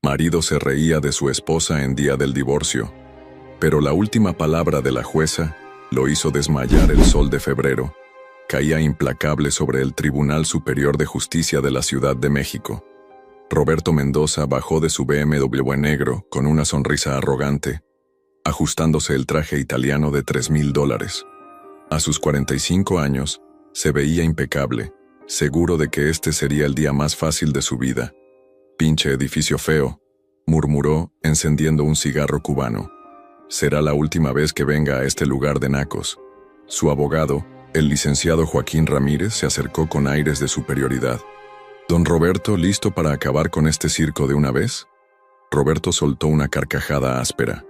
Marido se reía de su esposa en día del divorcio, pero la última palabra de la jueza lo hizo desmayar. El sol de febrero caía implacable sobre el Tribunal Superior de Justicia de la Ciudad de México. Roberto Mendoza bajó de su BMW negro con una sonrisa arrogante, ajustándose el traje italiano de $3,000. A sus 45 años, se veía impecable, seguro de que este sería el día más fácil de su vida. «Pinche edificio feo», murmuró, encendiendo un cigarro cubano. «Será la última vez que venga a este lugar de nacos». Su abogado, el licenciado Joaquín Ramírez, se acercó con aires de superioridad. «Don Roberto, ¿listo para acabar con este circo de una vez?» Roberto soltó una carcajada áspera.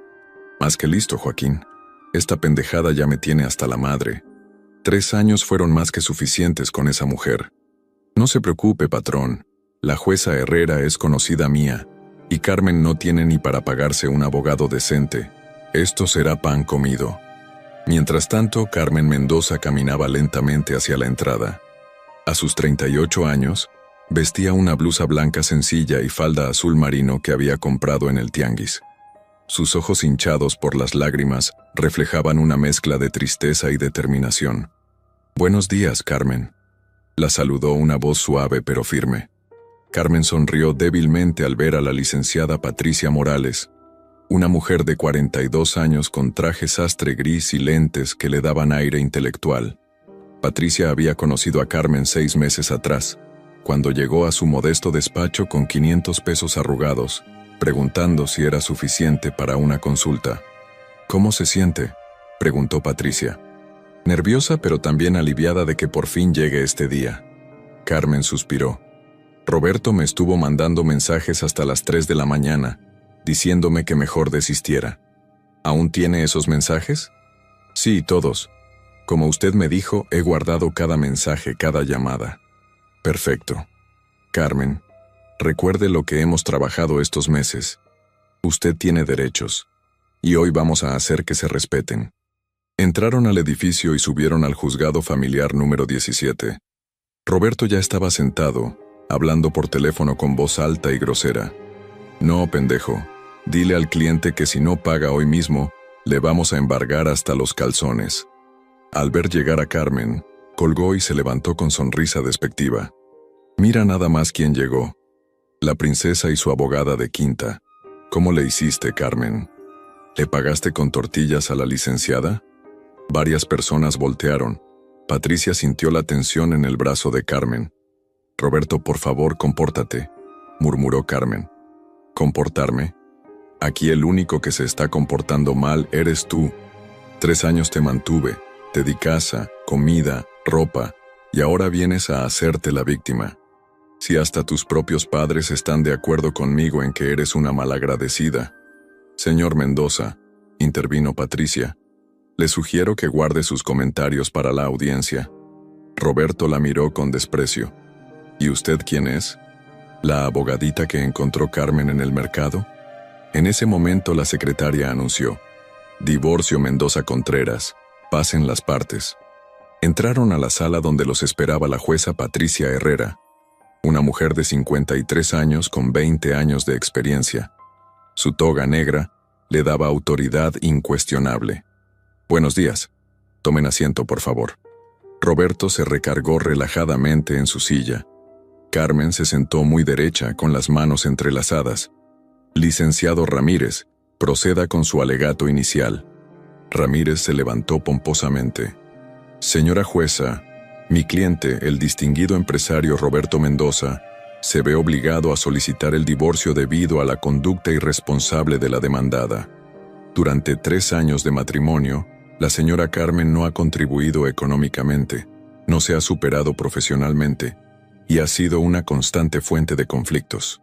«Más que listo, Joaquín. Esta pendejada ya me tiene hasta la madre. 3 años fueron más que suficientes con esa mujer. No se preocupe, patrón. La jueza Herrera es conocida mía, y Carmen no tiene ni para pagarse un abogado decente. Esto será pan comido». Mientras tanto, Carmen Mendoza caminaba lentamente hacia la entrada. A sus 38 años, vestía una blusa blanca sencilla y falda azul marino que había comprado en el tianguis. Sus ojos hinchados por las lágrimas reflejaban una mezcla de tristeza y determinación. «Buenos días, Carmen», la saludó una voz suave pero firme. Carmen sonrió débilmente al ver a la licenciada Patricia Morales, una mujer de 42 años con traje sastre gris y lentes que le daban aire intelectual. Patricia había conocido a Carmen 6 meses atrás, cuando llegó a su modesto despacho con 500 pesos arrugados, preguntando si era suficiente para una consulta. «¿Cómo se siente?», preguntó Patricia. Nerviosa pero también aliviada de que por fin llegue este día. Carmen suspiró. «Roberto me estuvo mandando mensajes hasta las 3 de la mañana, diciéndome que mejor desistiera». «¿Aún tiene esos mensajes?» «Sí, todos. Como usted me dijo, he guardado cada mensaje, cada llamada». «Perfecto. Carmen, recuerde lo que hemos trabajado estos meses. Usted tiene derechos, y hoy vamos a hacer que se respeten». Entraron al edificio y subieron al juzgado familiar número 17. Roberto ya estaba sentado, hablando por teléfono con voz alta y grosera. «No, pendejo. Dile al cliente que si no paga hoy mismo, le vamos a embargar hasta los calzones». Al ver llegar a Carmen, colgó y se levantó con sonrisa despectiva. «Mira nada más quién llegó. La princesa y su abogada de quinta. ¿Cómo le hiciste, Carmen? ¿Le pagaste con tortillas a la licenciada?» Varias personas voltearon. Patricia sintió la tensión en el brazo de Carmen. «Roberto, por favor, compórtate», murmuró Carmen. «¿Comportarme? Aquí el único que se está comportando mal eres tú. 3 años te mantuve, te di casa, comida, ropa, y ahora vienes a hacerte la víctima. Si hasta tus propios padres están de acuerdo conmigo en que eres una malagradecida». «Señor Mendoza», intervino Patricia, «le sugiero que guarde sus comentarios para la audiencia». Roberto la miró con desprecio. «¿Y usted quién es? ¿La abogadita que encontró Carmen en el mercado?». En ese momento la secretaria anunció: «Divorcio Mendoza Contreras. Pasen las partes». Entraron a la sala donde los esperaba la jueza Patricia Herrera, una mujer de 53 años con 20 años de experiencia. Su toga negra le daba autoridad incuestionable. «Buenos días. Tomen asiento, por favor». Roberto se recargó relajadamente en su silla. Carmen se sentó muy derecha, con las manos entrelazadas. «Licenciado Ramírez, proceda con su alegato inicial». Ramírez se levantó pomposamente. «Señora jueza, mi cliente, el distinguido empresario Roberto Mendoza, se ve obligado a solicitar el divorcio debido a la conducta irresponsable de la demandada. Durante 3 años de matrimonio, la señora Carmen no ha contribuido económicamente, no se ha superado profesionalmente y ha sido una constante fuente de conflictos».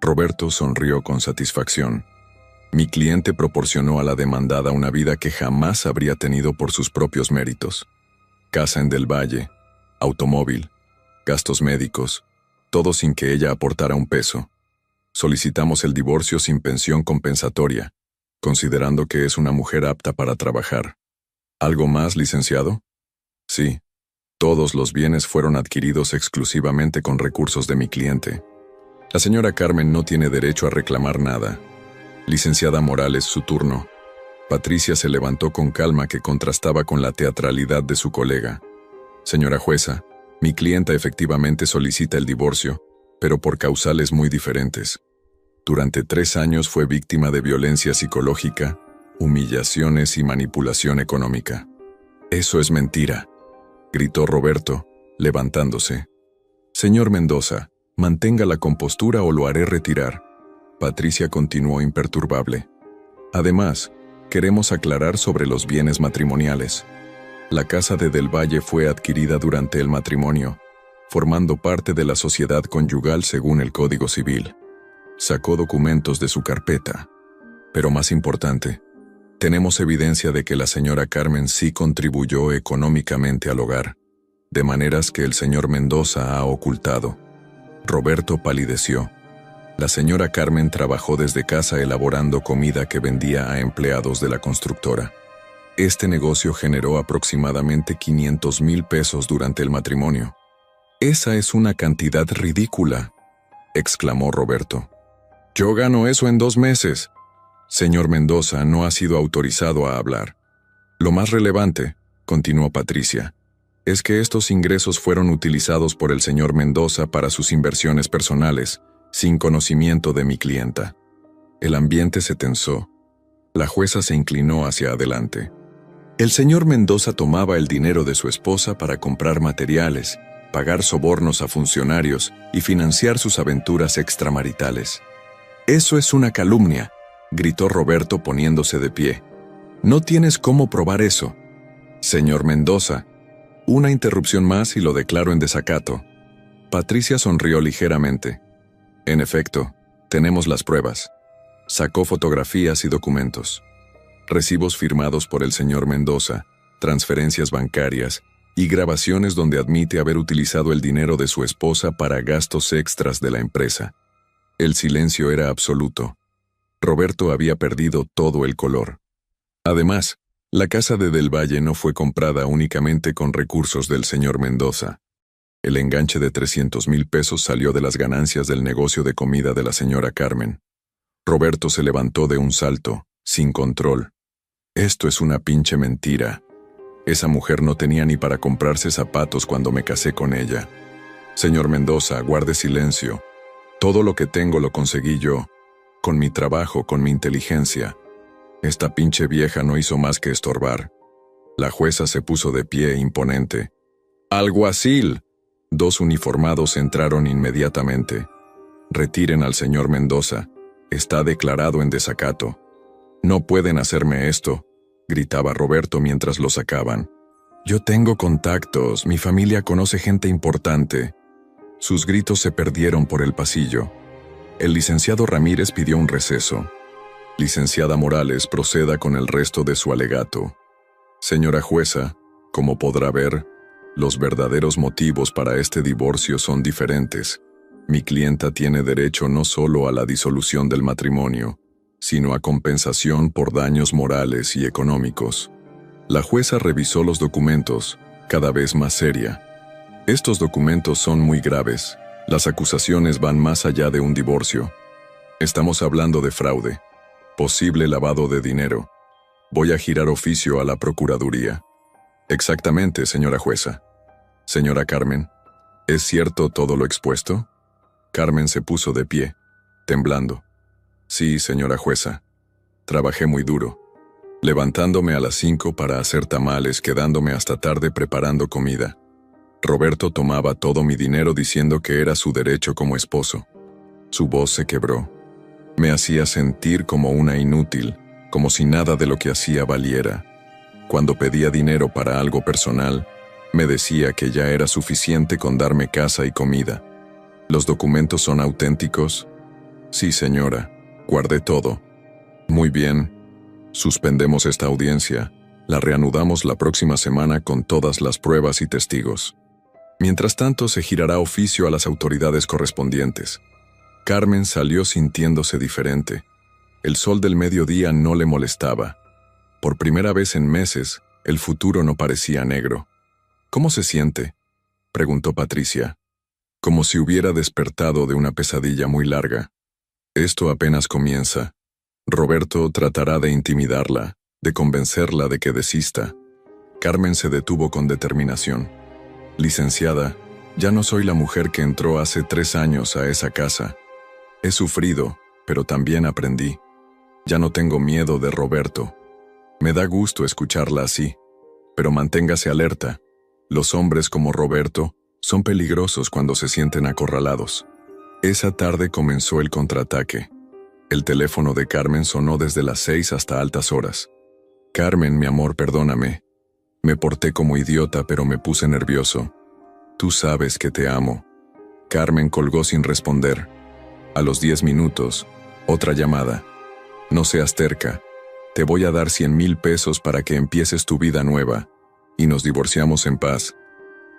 Roberto sonrió con satisfacción. «Mi cliente proporcionó a la demandada una vida que jamás habría tenido por sus propios méritos. Casa en Del Valle, automóvil, gastos médicos, todo sin que ella aportara un peso. Solicitamos el divorcio sin pensión compensatoria, considerando que es una mujer apta para trabajar. ¿Algo más, licenciado?» «Sí. Todos los bienes fueron adquiridos exclusivamente con recursos de mi cliente. La señora Carmen no tiene derecho a reclamar nada. Licenciada Morales, su turno. Patricia se levantó con calma que contrastaba con la teatralidad de su colega. Señora jueza, mi clienta efectivamente solicita el divorcio, pero por causales muy diferentes. Durante 3 años fue víctima de violencia psicológica, humillaciones y manipulación económica. Eso es mentira, gritó Roberto, levantándose. Señor Mendoza, mantenga la compostura o lo haré retirar. Patricia continuó imperturbable. Además, queremos aclarar sobre los bienes matrimoniales. La casa de Del Valle fue adquirida durante el matrimonio, formando parte de la sociedad conyugal según el Código Civil. Sacó documentos de su carpeta. Pero más importante, tenemos evidencia de que la señora Carmen sí contribuyó económicamente al hogar, de maneras que el señor Mendoza ha ocultado. Roberto palideció. La señora Carmen trabajó desde casa elaborando comida que vendía a empleados de la constructora. Este negocio generó aproximadamente 500,000 pesos durante el matrimonio. «Esa es una cantidad ridícula», exclamó Roberto. «Yo gano eso en 2 meses». Señor Mendoza no ha sido autorizado a hablar. Lo más relevante, continuó Patricia, es que estos ingresos fueron utilizados por el señor Mendoza para sus inversiones personales, sin conocimiento de mi clienta. El ambiente se tensó. La jueza se inclinó hacia adelante. El señor Mendoza tomaba el dinero de su esposa para comprar materiales, pagar sobornos a funcionarios y financiar sus aventuras extramaritales. «Eso es una calumnia», gritó Roberto poniéndose de pie. «No tienes cómo probar eso». «Señor Mendoza, una interrupción más y lo declaro en desacato». Patricia sonrió ligeramente. «En efecto, tenemos las pruebas». Sacó fotografías y documentos. Recibos firmados por el señor Mendoza, transferencias bancarias y grabaciones donde admite haber utilizado el dinero de su esposa para gastos extras de la empresa. El silencio era absoluto. Roberto había perdido todo el color. Además, la casa de Del Valle no fue comprada únicamente con recursos del señor Mendoza. El enganche de 300,000 pesos salió de las ganancias del negocio de comida de la señora Carmen. Roberto se levantó de un salto, sin control. «Esto es una pinche mentira. Esa mujer no tenía ni para comprarse zapatos cuando me casé con ella. Señor Mendoza, guarde silencio. Todo lo que tengo lo conseguí yo, con mi trabajo, con mi inteligencia. Esta pinche vieja no hizo más que estorbar». La jueza se puso de pie imponente. «¡Alguacil!». 2 uniformados entraron inmediatamente. «Retiren al señor Mendoza. Está declarado en desacato». «No pueden hacerme esto», gritaba Roberto mientras lo sacaban. «Yo tengo contactos, mi familia conoce gente importante». Sus gritos se perdieron por el pasillo. El licenciado Ramírez pidió un receso. Licenciada Morales, proceda con el resto de su alegato. Señora jueza, como podrá ver, los verdaderos motivos para este divorcio son diferentes. Mi clienta tiene derecho no solo a la disolución del matrimonio, sino a compensación por daños morales y económicos. La jueza revisó los documentos, cada vez más seria. Estos documentos son muy graves. Las acusaciones van más allá de un divorcio. Estamos hablando de fraude, posible lavado de dinero. Voy a girar oficio a la Procuraduría. Exactamente, señora jueza. Señora Carmen, ¿es cierto todo lo expuesto? Carmen se puso de pie, temblando. Sí, señora jueza. Trabajé muy duro, levantándome a las 5 para hacer tamales, quedándome hasta tarde preparando comida. Roberto tomaba todo mi dinero diciendo que era su derecho como esposo. Su voz se quebró. Me hacía sentir como una inútil, como si nada de lo que hacía valiera. Cuando pedía dinero para algo personal, me decía que ya era suficiente con darme casa y comida. ¿Los documentos son auténticos? Sí, señora. Guardé todo. Muy bien. Suspendemos esta audiencia. La reanudamos la próxima semana con todas las pruebas y testigos. Mientras tanto, se girará oficio a las autoridades correspondientes. Carmen salió sintiéndose diferente. El sol del mediodía no le molestaba. Por primera vez en meses, el futuro no parecía negro. ¿Cómo se siente?, preguntó Patricia. como si hubiera despertado de una pesadilla muy larga. Esto apenas comienza. Roberto tratará de intimidarla, de convencerla de que desista. Carmen se detuvo con determinación. Licenciada, ya no soy la mujer que entró hace 3 años a esa casa. He sufrido, pero también aprendí. Ya no tengo miedo de Roberto. Me da gusto escucharla así, pero manténgase alerta. Los hombres como Roberto son peligrosos cuando se sienten acorralados. Esa tarde comenzó el contraataque. El teléfono de Carmen sonó desde las 6 hasta altas horas. Carmen, mi amor, perdóname. Me porté como idiota, pero me puse nervioso. Tú sabes que te amo. Carmen colgó sin responder. A los 10 minutos, otra llamada. No seas terca. Te voy a dar 100,000 pesos para que empieces tu vida nueva. Y nos divorciamos en paz.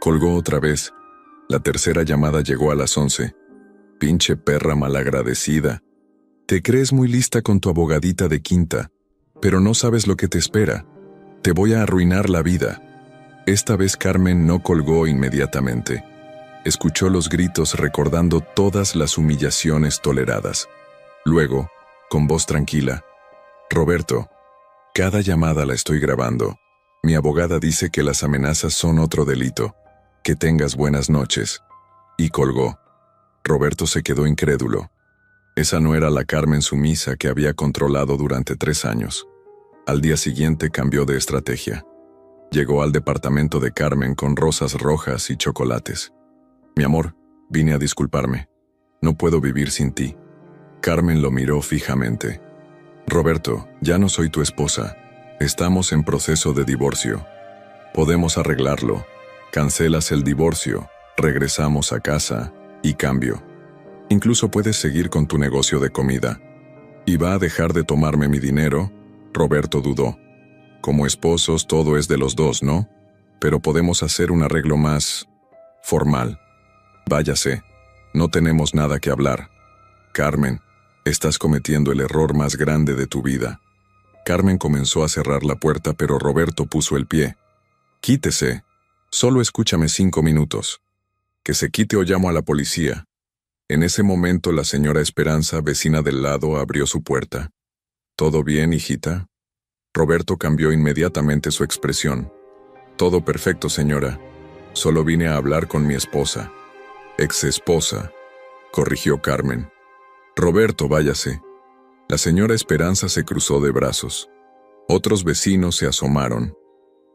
Colgó otra vez. La tercera llamada llegó a las 11. Pinche perra malagradecida. Te crees muy lista con tu abogadita de quinta, pero no sabes lo que te espera. Te voy a arruinar la vida. Esta vez Carmen no colgó inmediatamente. Escuchó los gritos recordando todas las humillaciones toleradas. Luego, con voz tranquila, Roberto, cada llamada la estoy grabando. Mi abogada dice que las amenazas son otro delito. Que tengas buenas noches. Y colgó. Roberto se quedó incrédulo. Esa no era la Carmen sumisa que había controlado durante 3 años. Al día siguiente cambió de estrategia. Llegó al departamento de Carmen con rosas rojas y chocolates. Mi amor, vine a disculparme. No puedo vivir sin ti. Carmen lo miró fijamente. Roberto, ya no soy tu esposa. Estamos en proceso de divorcio. Podemos arreglarlo. Cancelas el divorcio, regresamos a casa y cambio. Incluso puedes seguir con tu negocio de comida. ¿Y va a dejar de tomarme mi dinero? Roberto dudó. Como esposos todo es de los dos, ¿no? Pero podemos hacer un arreglo más formal. Váyase, no tenemos nada que hablar. Carmen, estás cometiendo el error más grande de tu vida. Carmen comenzó a cerrar la puerta, pero Roberto puso el pie. Quítese. Solo escúchame 5 minutos. Que se quite o llamo a la policía. En ese momento la señora Esperanza, vecina del lado, abrió su puerta. ¿Todo bien, hijita? Roberto cambió inmediatamente su expresión. Todo perfecto, señora. Solo vine a hablar con mi esposa. Ex-esposa, corrigió Carmen. Roberto, váyase. La señora Esperanza se cruzó de brazos. Otros vecinos se asomaron.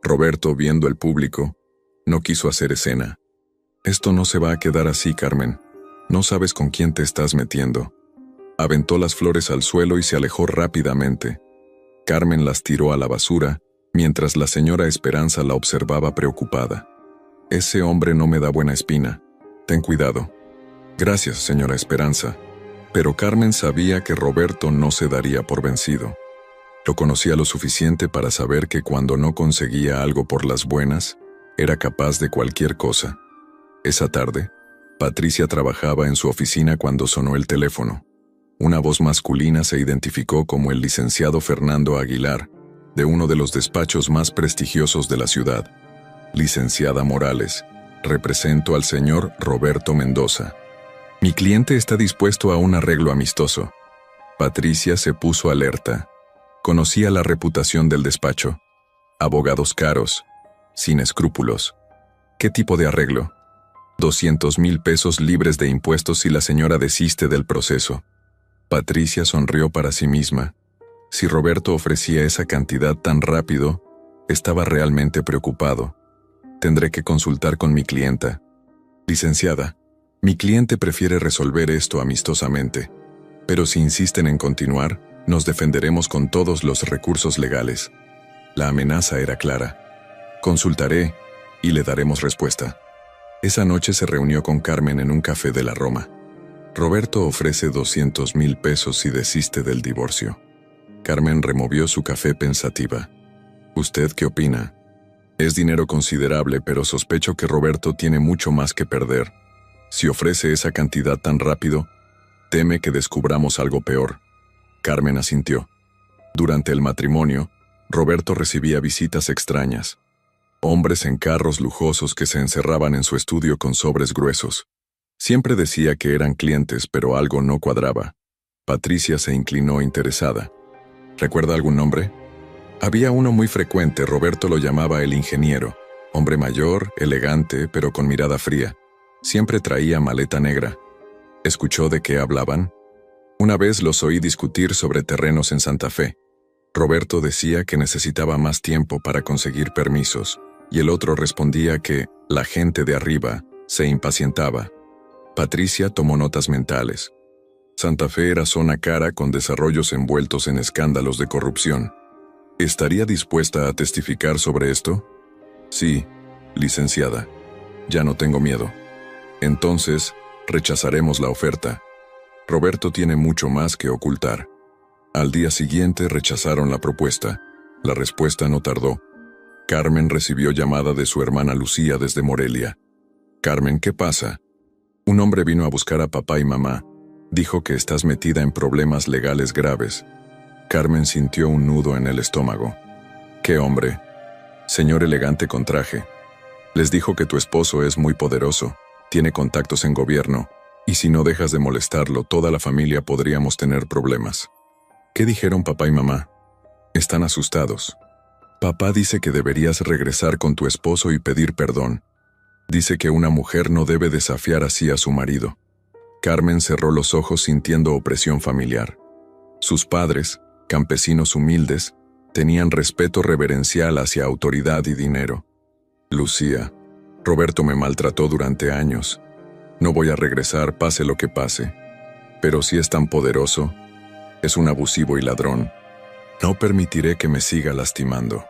Roberto, viendo el público, no quiso hacer escena. Esto no se va a quedar así, Carmen. No sabes con quién te estás metiendo. Aventó las flores al suelo y se alejó rápidamente. Carmen las tiró a la basura, mientras la señora Esperanza la observaba preocupada. Ese hombre no me da buena espina. Ten cuidado. Gracias, señora Esperanza. Pero Carmen sabía que Roberto no se daría por vencido. Lo conocía lo suficiente para saber que cuando no conseguía algo por las buenas, era capaz de cualquier cosa. Esa tarde, Patricia trabajaba en su oficina cuando sonó el teléfono. Una voz masculina se identificó como el licenciado Fernando Aguilar, de uno de los despachos más prestigiosos de la ciudad. Licenciada Morales, represento al señor Roberto Mendoza. Mi cliente está dispuesto a un arreglo amistoso. Patricia se puso alerta. Conocía la reputación del despacho. Abogados caros, sin escrúpulos. ¿Qué tipo de arreglo? 200,000 pesos libres de impuestos si la señora desiste del proceso. Patricia sonrió para sí misma. Si Roberto ofrecía esa cantidad tan rápido, estaba realmente preocupado. Tendré que consultar con mi clienta. Licenciada, mi cliente prefiere resolver esto amistosamente, pero si insisten en continuar, nos defenderemos con todos los recursos legales. La amenaza era clara. Consultaré y le daremos respuesta. Esa noche se reunió con Carmen en un café de la Roma. Roberto ofrece 200,000 pesos y desiste del divorcio. Carmen removió su café pensativa. ¿Usted qué opina? Es dinero considerable, pero sospecho que Roberto tiene mucho más que perder. Si ofrece esa cantidad tan rápido, teme que descubramos algo peor. Carmen asintió. Durante el matrimonio, Roberto recibía visitas extrañas. Hombres en carros lujosos que se encerraban en su estudio con sobres gruesos. Siempre decía que eran clientes, pero algo no cuadraba. Patricia se inclinó interesada. ¿Recuerda algún nombre? Había uno muy frecuente, Roberto lo llamaba el ingeniero. Hombre mayor, elegante, pero con mirada fría. Siempre traía maleta negra. ¿Escuchó de qué hablaban? Una vez los oí discutir sobre terrenos en Santa Fe. Roberto decía que necesitaba más tiempo para conseguir permisos, y el otro respondía que la gente de arriba se impacientaba. Patricia tomó notas mentales. Santa Fe era zona cara con desarrollos envueltos en escándalos de corrupción. ¿Estaría dispuesta a testificar sobre esto? Sí, licenciada. Ya no tengo miedo. Entonces, rechazaremos la oferta. Roberto tiene mucho más que ocultar. Al día siguiente rechazaron la propuesta. La respuesta no tardó. Carmen recibió llamada de su hermana Lucía desde Morelia. Carmen, ¿qué pasa? Un hombre vino a buscar a papá y mamá. Dijo que estás metida en problemas legales graves. Carmen sintió un nudo en el estómago. ¿Qué hombre? Señor elegante con traje. Les dijo que tu esposo es muy poderoso, tiene contactos en gobierno, y si no dejas de molestarlo, toda la familia podríamos tener problemas. ¿Qué dijeron papá y mamá? Están asustados. Papá dice que deberías regresar con tu esposo y pedir perdón. Dice que una mujer no debe desafiar así a su marido. Carmen cerró los ojos sintiendo opresión familiar. Sus padres, campesinos humildes, tenían respeto reverencial hacia autoridad y dinero. Lucía, Roberto me maltrató durante años. No voy a regresar pase lo que pase. Pero si es tan poderoso, es un abusivo y ladrón. No permitiré que me siga lastimando.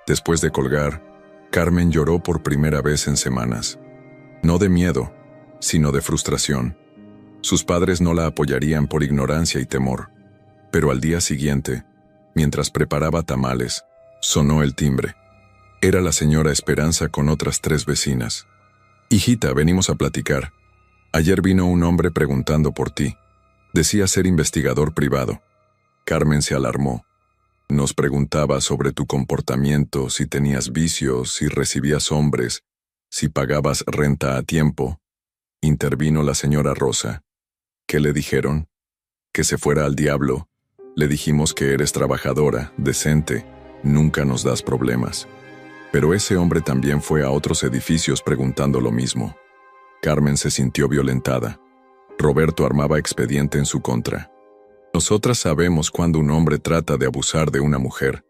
Después de colgar, Carmen lloró por primera vez en semanas. No de miedo, sino de frustración. Sus padres no la apoyarían por ignorancia y temor. Pero al día siguiente, mientras preparaba tamales, sonó el timbre. Era la señora Esperanza con otras 3 vecinas. Hijita, venimos a platicar. Ayer vino un hombre preguntando por ti. Decía ser investigador privado. Carmen se alarmó. Nos preguntaba sobre tu comportamiento, si tenías vicios, si recibías hombres, si pagabas renta a tiempo. Intervino la señora Rosa. ¿Qué le dijeron? Que se fuera al diablo. Le dijimos que eres trabajadora, decente, nunca nos das problemas. Pero ese hombre también fue a otros edificios preguntando lo mismo. Carmen se sintió violentada. Roberto armaba expediente en su contra. Nosotras sabemos cuando un hombre trata de abusar de una mujer.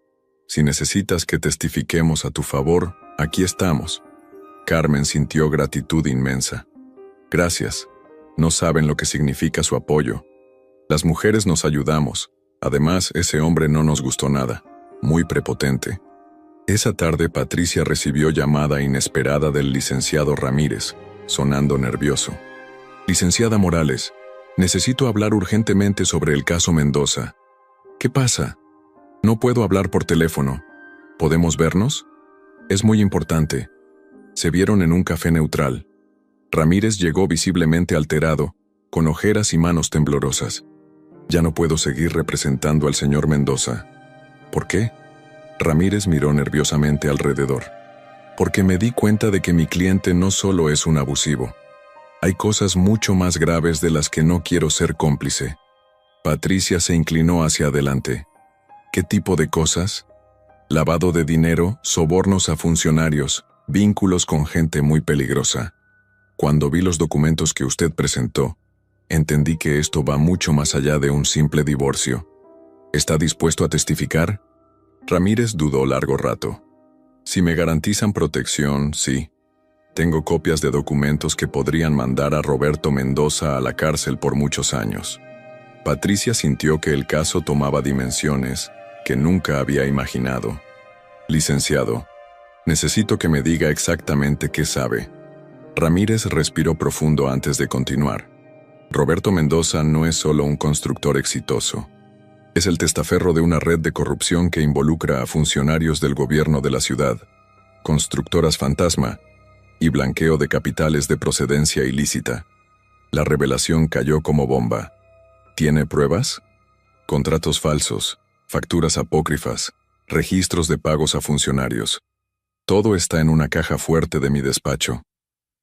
Si necesitas que testifiquemos a tu favor, aquí estamos. Carmen sintió gratitud inmensa. Gracias. No saben lo que significa su apoyo. Las mujeres nos ayudamos. Además, ese hombre no nos gustó nada. Muy prepotente. Esa tarde Patricia recibió llamada inesperada del licenciado Ramírez, sonando nervioso. Licenciada Morales, necesito hablar urgentemente sobre el caso Mendoza. ¿Qué pasa? No puedo hablar por teléfono. ¿Podemos vernos? Es muy importante. Se vieron en un café neutral. Ramírez llegó visiblemente alterado, con ojeras y manos temblorosas. Ya no puedo seguir representando al señor Mendoza. ¿Por qué? Ramírez miró nerviosamente alrededor. Porque me di cuenta de que mi cliente no solo es un abusivo. Hay cosas mucho más graves de las que no quiero ser cómplice. Patricia se inclinó hacia adelante. ¿Qué tipo de cosas? Lavado de dinero, sobornos a funcionarios, vínculos con gente muy peligrosa. Cuando vi los documentos que usted presentó, entendí que esto va mucho más allá de un simple divorcio. ¿Está dispuesto a testificar? Ramírez dudó largo rato. Si me garantizan protección, sí. Tengo copias de documentos que podrían mandar a Roberto Mendoza a la cárcel por muchos años. Patricia sintió que el caso tomaba dimensiones que nunca había imaginado. Licenciado, necesito que me diga exactamente qué sabe. Ramírez respiró profundo antes de continuar. Roberto Mendoza no es solo un constructor exitoso. Es el testaferro de una red de corrupción que involucra a funcionarios del gobierno de la ciudad, constructoras fantasma y blanqueo de capitales de procedencia ilícita. La revelación cayó como bomba. ¿Tiene pruebas? Contratos falsos, facturas apócrifas, registros de pagos a funcionarios. Todo está en una caja fuerte de mi despacho.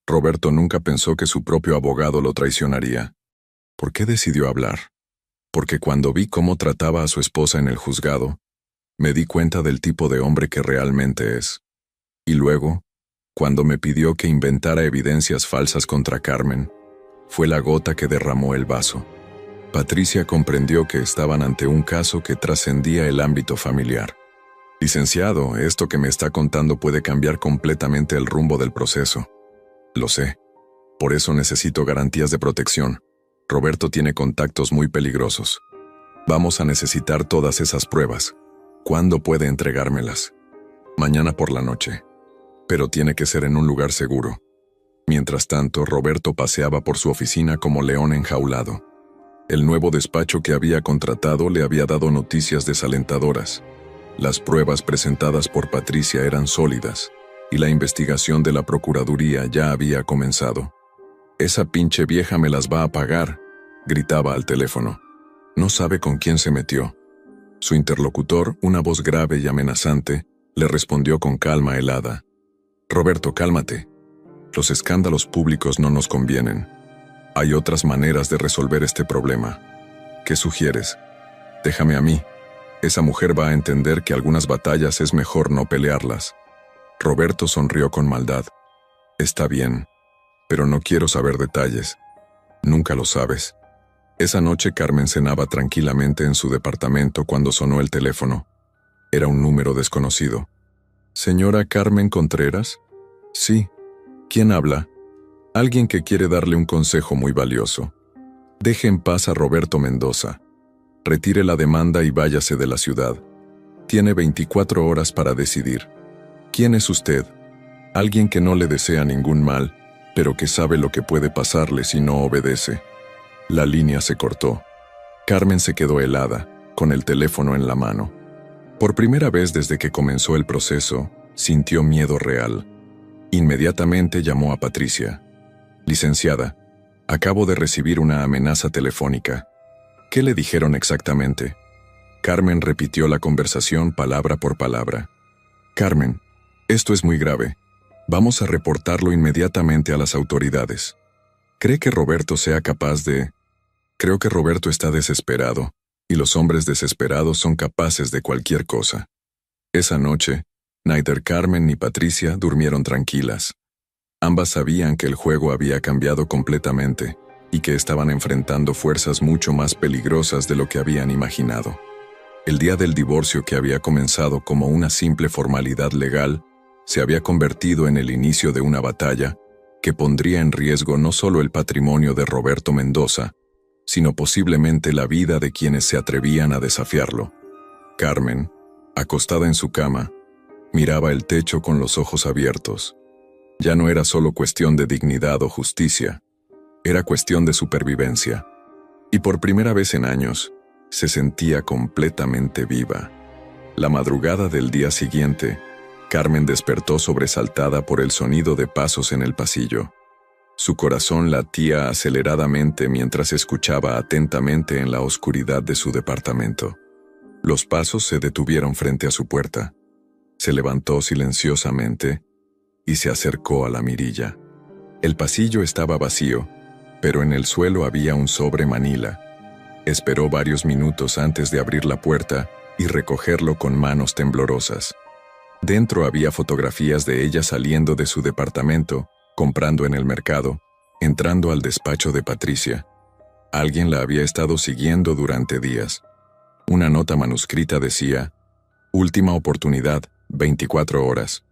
Roberto nunca pensó que su propio abogado lo traicionaría. ¿Por qué decidió hablar? Porque cuando vi cómo trataba a su esposa en el juzgado, me di cuenta del tipo de hombre que realmente es. Y luego, cuando me pidió que inventara evidencias falsas contra Carmen, fue la gota que derramó el vaso. Patricia comprendió que estaban ante un caso que trascendía el ámbito familiar. Licenciado, esto que me está contando puede cambiar completamente el rumbo del proceso. Lo sé. Por eso necesito garantías de protección. Roberto tiene contactos muy peligrosos. Vamos a necesitar todas esas pruebas. ¿Cuándo puede entregármelas? Mañana por la noche. Pero tiene que ser en un lugar seguro. Mientras tanto, Roberto paseaba por su oficina como león enjaulado. El nuevo despacho que había contratado le había dado noticias desalentadoras. Las pruebas presentadas por Patricia eran sólidas, y la investigación de la Procuraduría ya había comenzado. «Esa pinche vieja me las va a pagar», gritaba al teléfono. No sabe con quién se metió. Su interlocutor, una voz grave y amenazante, le respondió con calma helada. «Roberto, cálmate. Los escándalos públicos no nos convienen. Hay otras maneras de resolver este problema. ¿Qué sugieres? Déjame a mí. Esa mujer va a entender que algunas batallas es mejor no pelearlas». Roberto sonrió con maldad. «Está bien, pero no quiero saber detalles. Nunca lo sabes». Esa noche Carmen cenaba tranquilamente en su departamento cuando sonó el teléfono. Era un número desconocido. «¿Señora Carmen Contreras?» «Sí. ¿Quién habla?» «Alguien que quiere darle un consejo muy valioso. Deje en paz a Roberto Mendoza. Retire la demanda y váyase de la ciudad. Tiene 24 horas para decidir. ¿Quién es usted?» «Alguien que no le desea ningún mal, pero que sabe lo que puede pasarle si no obedece». La línea se cortó. Carmen se quedó helada, con el teléfono en la mano. Por primera vez desde que comenzó el proceso, sintió miedo real. Inmediatamente llamó a Patricia. «Licenciada, acabo de recibir una amenaza telefónica». «¿Qué le dijeron exactamente?» Carmen repitió la conversación palabra por palabra. «Carmen, esto es muy grave. Vamos a reportarlo inmediatamente a las autoridades. ¿Cree que Roberto sea capaz de...?» «Creo que Roberto está desesperado, y los hombres desesperados son capaces de cualquier cosa». Esa noche, neither Carmen ni Patricia durmieron tranquilas. Ambas sabían que el juego había cambiado completamente y que estaban enfrentando fuerzas mucho más peligrosas de lo que habían imaginado. El día del divorcio, que había comenzado como una simple formalidad legal, se había convertido en el inicio de una batalla que pondría en riesgo no solo el patrimonio de Roberto Mendoza, sino posiblemente la vida de quienes se atrevían a desafiarlo. Carmen, acostada en su cama, miraba el techo con los ojos abiertos. Ya no era solo cuestión de dignidad o justicia, era cuestión de supervivencia. Y por primera vez en años, se sentía completamente viva. La madrugada del día siguiente, Carmen despertó sobresaltada por el sonido de pasos en el pasillo. Su corazón latía aceleradamente mientras escuchaba atentamente en la oscuridad de su departamento. Los pasos se detuvieron frente a su puerta. Se levantó silenciosamente y se acercó a la mirilla. El pasillo estaba vacío, pero en el suelo había un sobre manila. Esperó varios minutos antes de abrir la puerta y recogerlo con manos temblorosas. Dentro había fotografías de ella saliendo de su departamento, comprando en el mercado, entrando al despacho de Patricia. Alguien la había estado siguiendo durante días. Una nota manuscrita decía: «Última oportunidad, 24 horas».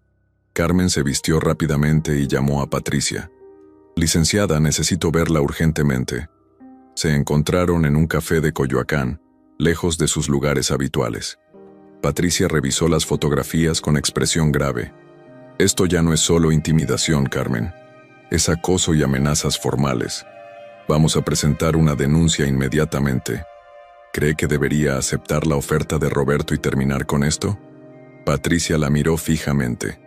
Carmen se vistió rápidamente y llamó a Patricia. «Licenciada, necesito verla urgentemente». Se encontraron en un café de Coyoacán, lejos de sus lugares habituales. Patricia revisó las fotografías con expresión grave. «Esto ya no es solo intimidación, Carmen. Es acoso y amenazas formales. Vamos a presentar una denuncia inmediatamente. ¿Cree que debería aceptar la oferta de Roberto y terminar con esto?» Patricia la miró fijamente.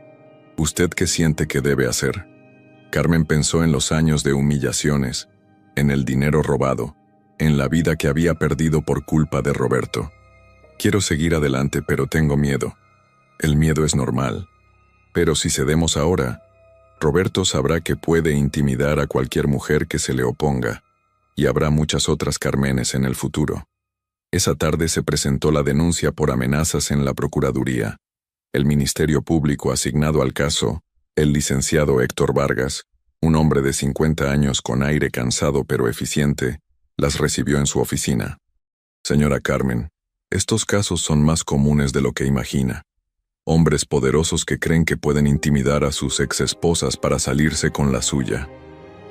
«¿Usted qué siente que debe hacer?» Carmen pensó en los años de humillaciones, en el dinero robado, en la vida que había perdido por culpa de Roberto. «Quiero seguir adelante, pero tengo miedo. El miedo es normal. Pero si cedemos ahora, Roberto sabrá que puede intimidar a cualquier mujer que se le oponga, y habrá muchas otras Carmenes en el futuro. Esa tarde se presentó la denuncia por amenazas en la Procuraduría. El Ministerio Público asignado al caso, el licenciado Héctor Vargas, un hombre de 50 años con aire cansado pero eficiente, las recibió en su oficina. Señora Carmen, estos casos son más comunes de lo que imagina. Hombres poderosos que creen que pueden intimidar a sus exesposas para salirse con la suya.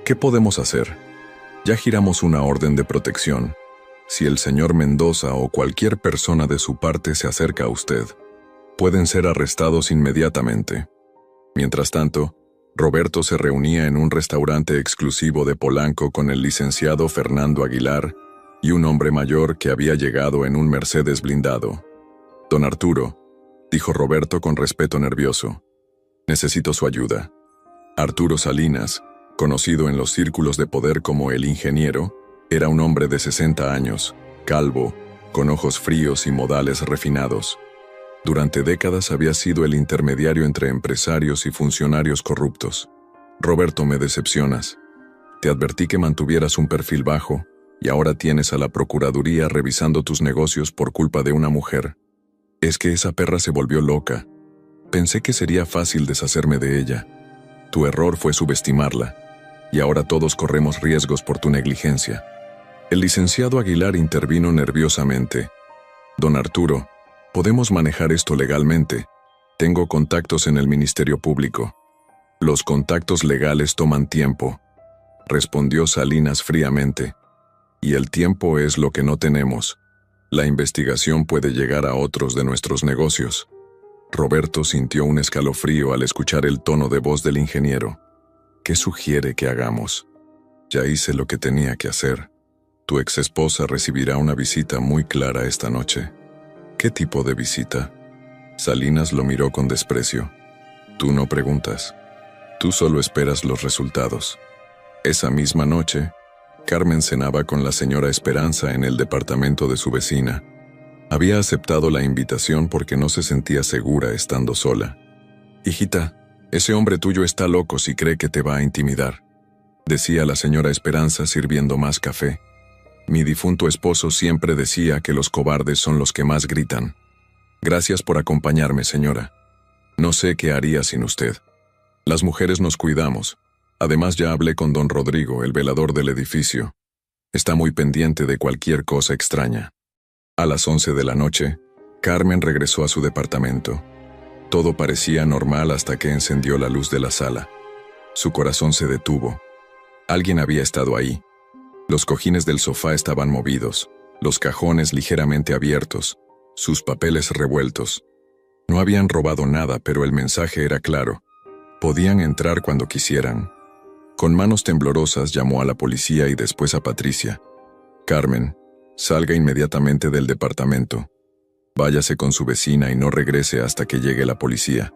¿Qué podemos hacer? Ya giramos una orden de protección. Si el señor Mendoza o cualquier persona de su parte se acerca a usted, pueden ser arrestados inmediatamente. Mientras tanto, Roberto se reunía en un restaurante exclusivo de Polanco con el licenciado Fernando Aguilar y un hombre mayor que había llegado en un Mercedes blindado. «Don Arturo», dijo Roberto con respeto nervioso, «necesito su ayuda». Arturo Salinas, conocido en los círculos de poder como el ingeniero, era un hombre de 60 años, calvo, con ojos fríos y modales refinados. Durante décadas había sido el intermediario entre empresarios y funcionarios corruptos. «Roberto, me decepcionas. Te advertí que mantuvieras un perfil bajo, y ahora tienes a la Procuraduría revisando tus negocios por culpa de una mujer. Es que esa perra se volvió loca. Pensé que sería fácil deshacerme de ella. Tu error fue subestimarla, y ahora todos corremos riesgos por tu negligencia». El licenciado Aguilar intervino nerviosamente. «Don Arturo, podemos manejar esto legalmente. Tengo contactos en el Ministerio Público». «Los contactos legales toman tiempo», respondió Salinas fríamente. «Y el tiempo es lo que no tenemos. La investigación puede llegar a otros de nuestros negocios». Roberto sintió un escalofrío al escuchar el tono de voz del ingeniero. «¿Qué sugiere que hagamos?» «Ya hice lo que tenía que hacer. Tu exesposa recibirá una visita muy clara esta noche». «¿Qué tipo de visita?» Salinas lo miró con desprecio. «Tú no preguntas. Tú solo esperas los resultados». Esa misma noche, Carmen cenaba con la señora Esperanza en el departamento de su vecina. Había aceptado la invitación porque no se sentía segura estando sola. «Hijita, ese hombre tuyo está loco si cree que te va a intimidar», decía la señora Esperanza sirviendo más café. «Mi difunto esposo siempre decía que los cobardes son los que más gritan. Gracias por acompañarme, señora. No sé qué haría sin usted. Las mujeres nos cuidamos. Además ya hablé con don Rodrigo, el velador del edificio. Está muy pendiente de cualquier cosa extraña». A las 11 de la noche, Carmen regresó a su departamento. Todo parecía normal hasta que encendió la luz de la sala. Su corazón se detuvo. Alguien había estado ahí. Los cojines del sofá estaban movidos, los cajones ligeramente abiertos, sus papeles revueltos. No habían robado nada, pero el mensaje era claro. Podían entrar cuando quisieran. Con manos temblorosas llamó a la policía y después a Patricia. «Carmen, salga inmediatamente del departamento. Váyase con su vecina y no regrese hasta que llegue la policía».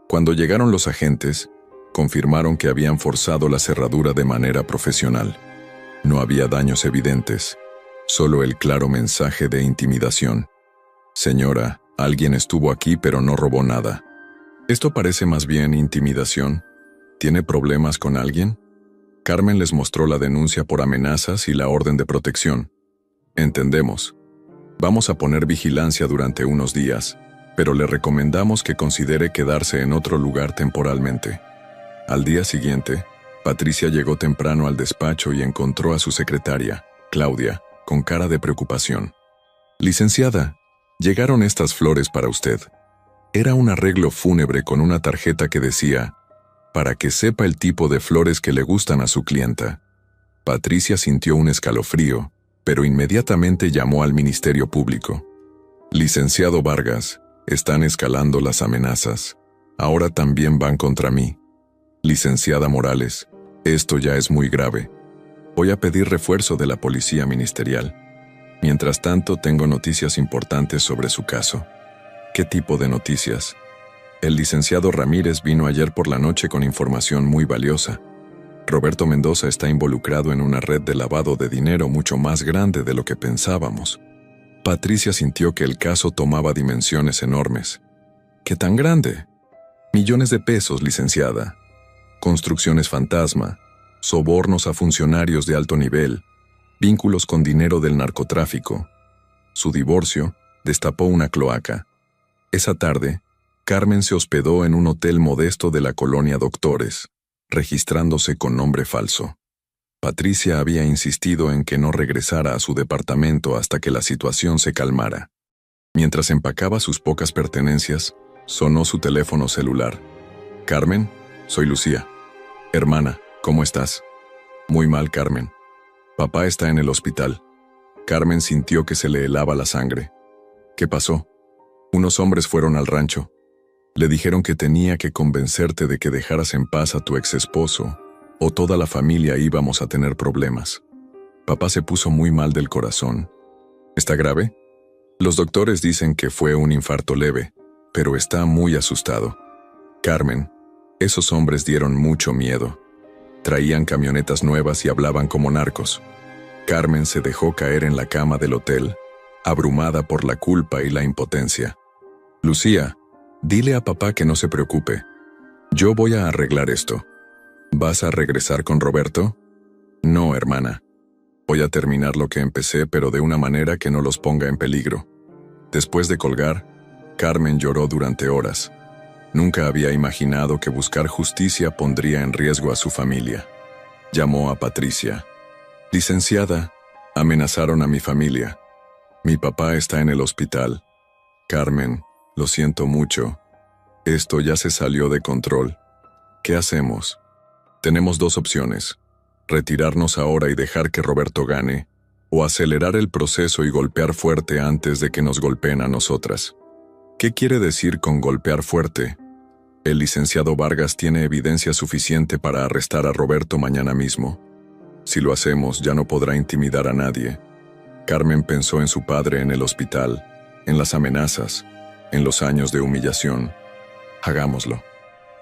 Cuando llegaron los agentes, confirmaron que habían forzado la cerradura de manera profesional. No había daños evidentes, solo el claro mensaje de intimidación. «Señora, alguien estuvo aquí pero no robó nada». «Esto parece más bien intimidación. ¿Tiene problemas con alguien?» Carmen les mostró la denuncia por amenazas y la orden de protección. «Entendemos. Vamos a poner vigilancia durante unos días, pero le recomendamos que considere quedarse en otro lugar temporalmente». Al día siguiente, Patricia llegó temprano al despacho y encontró a su secretaria, Claudia, con cara de preocupación. «Licenciada, llegaron estas flores para usted». Era un arreglo fúnebre con una tarjeta que decía: «Para que sepa el tipo de flores que le gustan a su clienta». Patricia sintió un escalofrío, pero inmediatamente llamó al Ministerio Público. «Licenciado Vargas, están escalando las amenazas. Ahora también van contra mí. Licenciada Morales, esto ya es muy grave. Voy a pedir refuerzo de la policía ministerial. Mientras tanto, tengo noticias importantes sobre su caso». «¿Qué tipo de noticias?» «El licenciado Ramírez vino ayer por la noche con información muy valiosa. Roberto Mendoza está involucrado en una red de lavado de dinero mucho más grande de lo que pensábamos». Patricia sintió que el caso tomaba dimensiones enormes. «¿Qué tan grande?» «Millones de pesos, licenciada. construcciones fantasma, sobornos a funcionarios de alto nivel, vínculos con dinero del narcotráfico. Su divorcio destapó una cloaca. Esa tarde, Carmen se hospedó en un hotel modesto de la colonia Doctores, registrándose con nombre falso. Patricia había insistido en que no regresara a su departamento hasta que la situación se calmara. Mientras empacaba sus pocas pertenencias, sonó su teléfono celular. «Carmen, soy Lucía. Hermana, ¿cómo estás?» «Muy mal, Carmen. Papá está en el hospital». Carmen sintió que se le helaba la sangre. «¿Qué pasó?» «Unos hombres fueron al rancho. Le dijeron que tenía que convencerte de que dejaras en paz a tu ex esposo, o toda la familia íbamos a tener problemas. Papá se puso muy mal del corazón. ¿Está grave?» «Los doctores dicen que fue un infarto leve, pero está muy asustado». «Carmen, esos hombres dieron mucho miedo. Traían camionetas nuevas y hablaban como narcos». Carmen se dejó caer en la cama del hotel, abrumada por la culpa y la impotencia. «Lucía, dile a papá que no se preocupe. Yo voy a arreglar esto». «¿Vas a regresar con Roberto?» «No, hermana. Voy a terminar lo que empecé, pero de una manera que no los ponga en peligro». Después de colgar, Carmen lloró durante horas. Nunca había imaginado que buscar justicia pondría en riesgo a su familia. Llamó a Patricia. «Licenciada, amenazaron a mi familia. Mi papá está en el hospital. Carmen, lo siento mucho. Esto ya se salió de control. ¿Qué hacemos?» «Tenemos dos opciones: retirarnos ahora y dejar que Roberto gane, o acelerar el proceso y golpear fuerte antes de que nos golpeen a nosotras». «¿Qué quiere decir con golpear fuerte?» «El licenciado Vargas tiene evidencia suficiente para arrestar a Roberto mañana mismo. Si lo hacemos, ya no podrá intimidar a nadie». Carmen pensó en su padre en el hospital, en las amenazas, en los años de humillación. «Hagámoslo».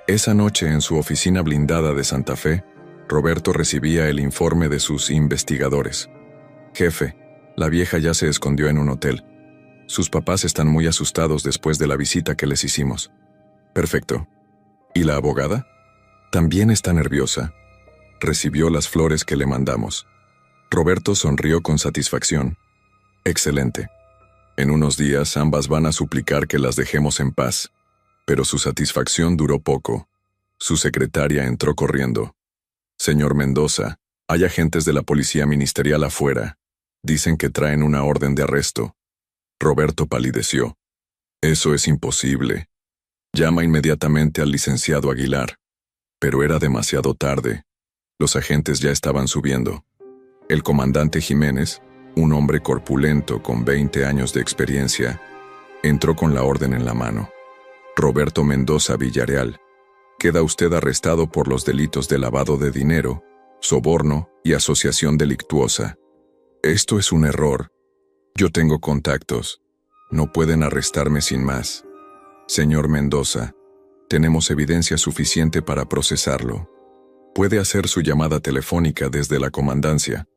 Esa noche, en su oficina blindada de Santa Fe, Roberto recibía el informe de sus investigadores. «Jefe, la vieja ya se escondió en un hotel. Sus papás están muy asustados después de la visita que les hicimos». «Perfecto. ¿Y la abogada?» «También está nerviosa. Recibió las flores que le mandamos». Roberto sonrió con satisfacción. «Excelente. En unos días ambas van a suplicar que las dejemos en paz». Pero su satisfacción duró poco. Su secretaria entró corriendo. «Señor Mendoza, hay agentes de la policía ministerial afuera. Dicen que traen una orden de arresto». Roberto palideció. «Eso es imposible. Llama inmediatamente al licenciado Aguilar». Pero era demasiado tarde. Los agentes ya estaban subiendo. El comandante Jiménez, un hombre corpulento con 20 años de experiencia, entró con la orden en la mano. «Roberto Mendoza Villarreal, queda usted arrestado por los delitos de lavado de dinero, soborno y asociación delictuosa. Esto es un error. Yo tengo contactos. No pueden arrestarme sin más. Señor Mendoza, tenemos evidencia suficiente para procesarlo. Puede hacer su llamada telefónica desde la comandancia».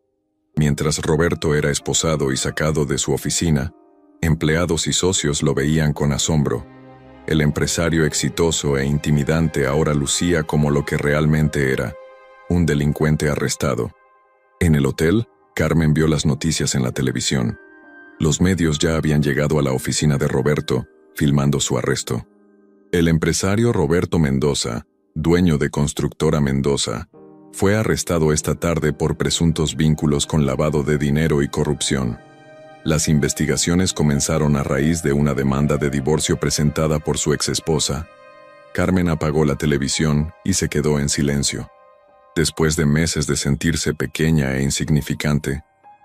Mientras Roberto era esposado y sacado de su oficina, empleados y socios lo veían con asombro. El empresario exitoso e intimidante ahora lucía como lo que realmente era, un delincuente arrestado. En el hotel, Carmen vio las noticias en la televisión. Los medios ya habían llegado a la oficina de Roberto, filmando su arresto. El empresario Roberto Mendoza, dueño de Constructora Mendoza, fue arrestado esta tarde por presuntos vínculos con lavado de dinero y corrupción. Las investigaciones comenzaron a raíz de una demanda de divorcio presentada por su exesposa. Carmen apagó la televisión y se quedó en silencio. Después de meses de sentirse pequeña e insignificante,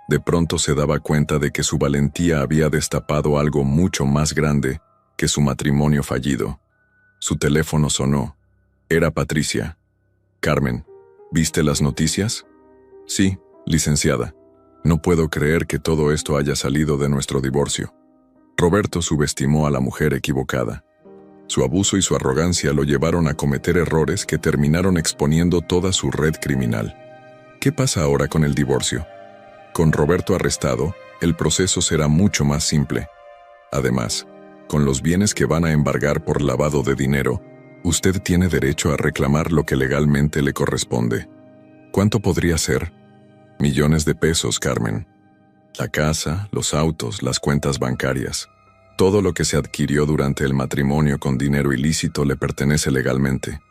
de pronto se daba cuenta de que su valentía había destapado algo mucho más grande que su matrimonio fallido. Su teléfono sonó. Era Patricia. «Carmen, ¿viste las noticias?» «Sí, licenciada. No puedo creer que todo esto haya salido de nuestro divorcio». Roberto subestimó a la mujer equivocada. Su abuso y su arrogancia lo llevaron a cometer errores que terminaron exponiendo toda su red criminal. ¿Qué pasa ahora con el divorcio? Con Roberto arrestado, el proceso será mucho más simple. Además, con los bienes que van a embargar por lavado de dinero, Usted tiene derecho a reclamar lo que legalmente le corresponde. ¿Cuánto podría ser? Millones de pesos, Carmen. La casa, los autos, las cuentas bancarias. Todo lo que se adquirió durante el matrimonio con dinero ilícito le pertenece legalmente.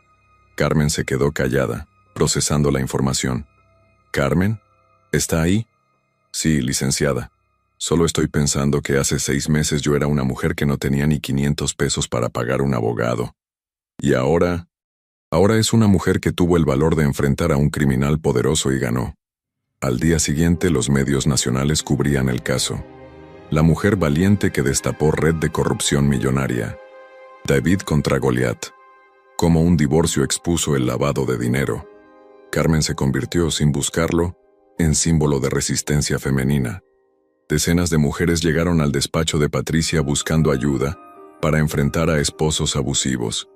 Carmen se quedó callada, procesando la información. ¿Carmen? ¿Está ahí? Sí, licenciada. Solo estoy pensando que hace 6 meses yo era una mujer que no tenía ni 500 pesos para pagar un abogado. Y ahora es una mujer que tuvo el valor de enfrentar a un criminal poderoso y ganó. Al día siguiente los medios nacionales cubrían el caso. La mujer valiente que destapó red de corrupción millonaria. David contra Goliat. Cómo un divorcio expuso el lavado de dinero. Carmen se convirtió, sin buscarlo, en símbolo de resistencia femenina. Decenas de mujeres llegaron al despacho de Patricia buscando ayuda para enfrentar a esposos abusivos.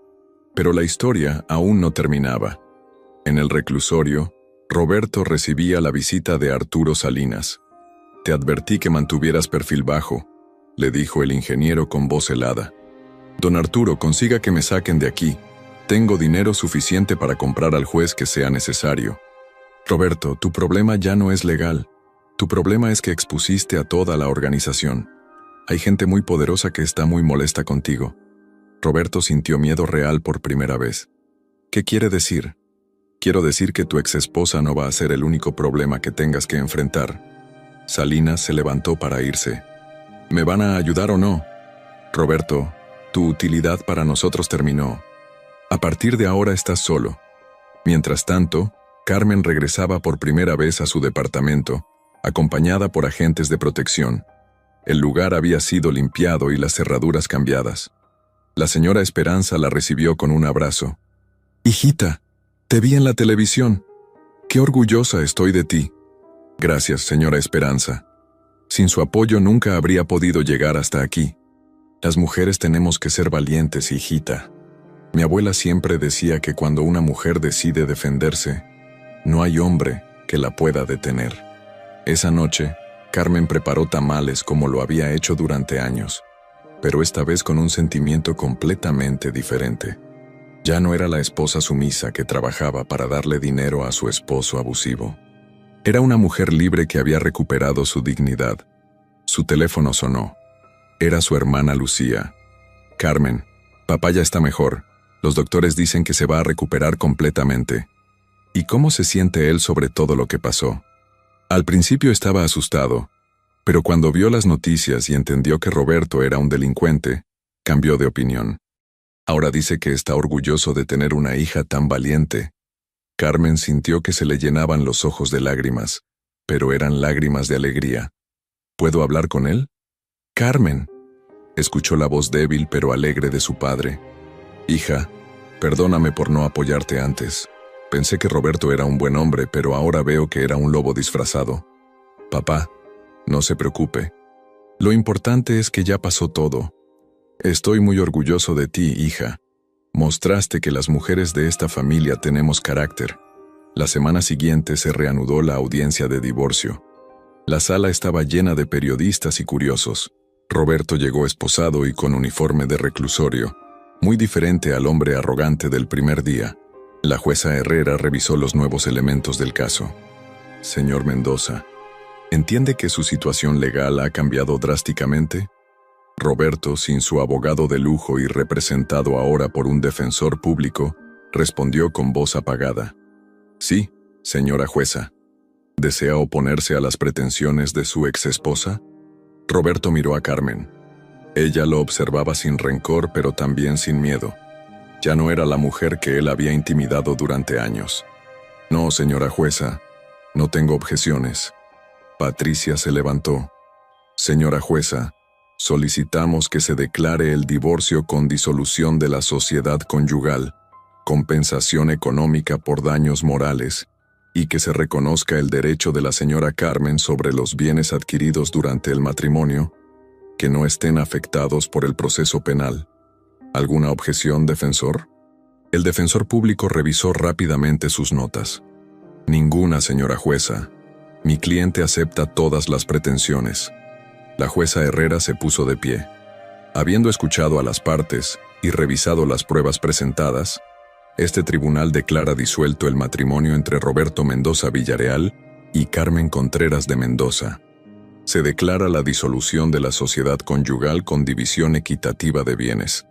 Pero la historia aún no terminaba. En el reclusorio, Roberto recibía la visita de Arturo Salinas. «Te advertí que mantuvieras perfil bajo», le dijo el ingeniero con voz helada. «Don Arturo, consiga que me saquen de aquí. Tengo dinero suficiente para comprar al juez que sea necesario». «Roberto, tu problema ya no es legal. Tu problema es que expusiste a toda la organización. Hay gente muy poderosa que está muy molesta contigo». Roberto sintió miedo real por primera vez. «¿Qué quiere decir?» «Quiero decir que tu exesposa no va a ser el único problema que tengas que enfrentar». Salinas se levantó para irse. «¿Me van a ayudar o no?» «Roberto, tu utilidad para nosotros terminó. A partir de ahora estás solo». Mientras tanto, Carmen regresaba por primera vez a su departamento, acompañada por agentes de protección. El lugar había sido limpiado y las cerraduras cambiadas. La señora Esperanza la recibió con un abrazo. «Hijita, te vi en la televisión. Qué orgullosa estoy de ti». «Gracias, señora Esperanza. Sin su apoyo nunca habría podido llegar hasta aquí. Las mujeres tenemos que ser valientes, hijita. Mi abuela siempre decía que cuando una mujer decide defenderse, no hay hombre que la pueda detener». Esa noche, Carmen preparó tamales como lo había hecho durante años, pero esta vez con un sentimiento completamente diferente. Ya no era la esposa sumisa que trabajaba para darle dinero a su esposo abusivo. Era una mujer libre que había recuperado su dignidad. Su teléfono sonó. Era su hermana Lucía. «Carmen, papá ya está mejor. Los doctores dicen que se va a recuperar completamente». «¿Y cómo se siente él sobre todo lo que pasó?» Al principio estaba asustado, pero cuando vio las noticias y entendió que Roberto era un delincuente, cambió de opinión. Ahora dice que está orgulloso de tener una hija tan valiente. Carmen sintió que se le llenaban los ojos de lágrimas, pero eran lágrimas de alegría. ¿Puedo hablar con él? «Carmen», escuchó la voz débil pero alegre de su padre. «Hija, perdóname por no apoyarte antes. Pensé que Roberto era un buen hombre, pero ahora veo que era un lobo disfrazado. Papá, no se preocupe. Lo importante es que ya pasó todo. Estoy muy orgulloso de ti, hija. Mostraste que las mujeres de esta familia tenemos carácter». La semana siguiente se reanudó la audiencia de divorcio. La sala estaba llena de periodistas y curiosos. Roberto llegó esposado y con uniforme de reclusorio, muy diferente al hombre arrogante del primer día. La jueza Herrera revisó los nuevos elementos del caso. «Señor Mendoza, ¿entiende que su situación legal ha cambiado drásticamente?» Roberto, sin su abogado de lujo y representado ahora por un defensor público, respondió con voz apagada. «Sí, señora jueza. ¿Desea oponerse a las pretensiones de su exesposa?» Roberto miró a Carmen. Ella lo observaba sin rencor, pero también sin miedo. Ya no era la mujer que él había intimidado durante años. «No, señora jueza, no tengo objeciones». Patricia se levantó. «Señora jueza, solicitamos que se declare el divorcio con disolución de la sociedad conyugal, compensación económica por daños morales, y que se reconozca el derecho de la señora Carmen sobre los bienes adquiridos durante el matrimonio, que no estén afectados por el proceso penal. ¿Alguna objeción, defensor?» El defensor público revisó rápidamente sus notas. «Ninguna, señora jueza. Mi cliente acepta todas las pretensiones». La jueza Herrera se puso de pie. Habiendo escuchado a las partes, y revisado las pruebas presentadas, este tribunal declara disuelto el matrimonio entre Roberto Mendoza Villarreal y Carmen Contreras de Mendoza. Se declara la disolución de la sociedad conyugal con división equitativa de bienes.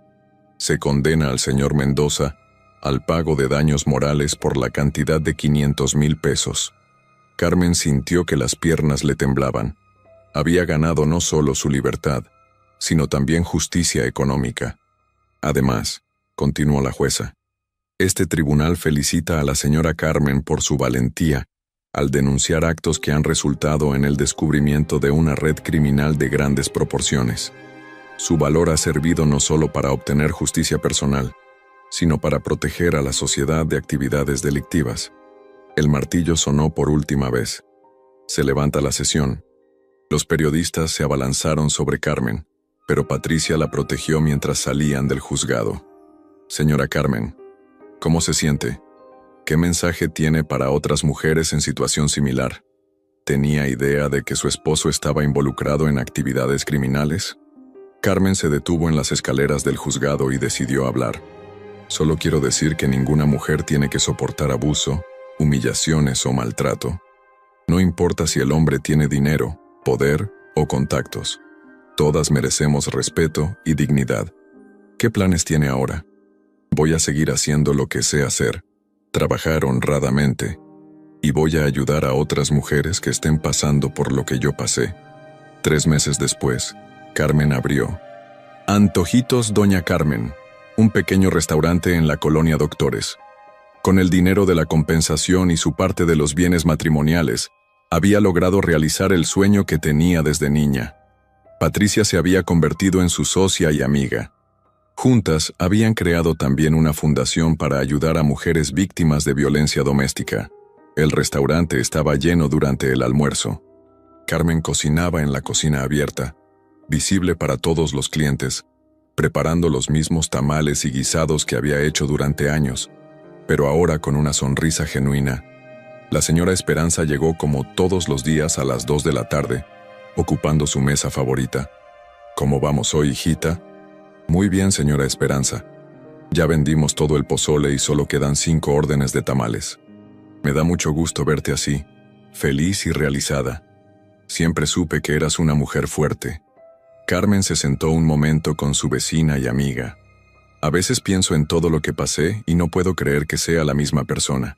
Se condena al señor Mendoza al pago de daños morales por la cantidad de 500,000 pesos. Carmen sintió que las piernas le temblaban. Había ganado no solo su libertad, sino también justicia económica. Además, continuó la jueza, este tribunal felicita a la señora Carmen por su valentía al denunciar actos que han resultado en el descubrimiento de una red criminal de grandes proporciones. Su valor ha servido no solo para obtener justicia personal, sino para proteger a la sociedad de actividades delictivas. El martillo sonó por última vez. Se levanta la sesión. Los periodistas se abalanzaron sobre Carmen, pero Patricia la protegió mientras salían del juzgado. Señora Carmen, ¿cómo se siente? ¿Qué mensaje tiene para otras mujeres en situación similar? ¿Tenía idea de que su esposo estaba involucrado en actividades criminales? Carmen se detuvo en las escaleras del juzgado y decidió hablar. Solo quiero decir que ninguna mujer tiene que soportar abuso, humillaciones o maltrato. No importa si el hombre tiene dinero, poder o contactos. Todas merecemos respeto y dignidad. ¿Qué planes tiene ahora? Voy a seguir haciendo lo que sé hacer, trabajar honradamente, y voy a ayudar a otras mujeres que estén pasando por lo que yo pasé. 3 meses después, Carmen abrió Antojitos Doña Carmen, un pequeño restaurante en la colonia Doctores. Con el dinero de la compensación y su parte de los bienes matrimoniales, había logrado realizar el sueño que tenía desde niña. Patricia se había convertido en su socia y amiga. Juntas habían creado también una fundación para ayudar a mujeres víctimas de violencia doméstica. El restaurante estaba lleno durante el almuerzo. Carmen cocinaba en la cocina abierta, visible para todos los clientes, preparando los mismos tamales y guisados que había hecho durante años, pero ahora con una sonrisa genuina. La señora Esperanza llegó como todos los días a las 2 de la tarde, ocupando su mesa favorita. ¿Cómo vamos hoy, hijita? Muy bien, señora Esperanza. Ya vendimos todo el pozole y solo quedan 5 órdenes de tamales. Me da mucho gusto verte así, feliz y realizada. Siempre supe que eras una mujer fuerte. Carmen se sentó un momento con su vecina y amiga. A veces pienso en todo lo que pasé y no puedo creer que sea la misma persona.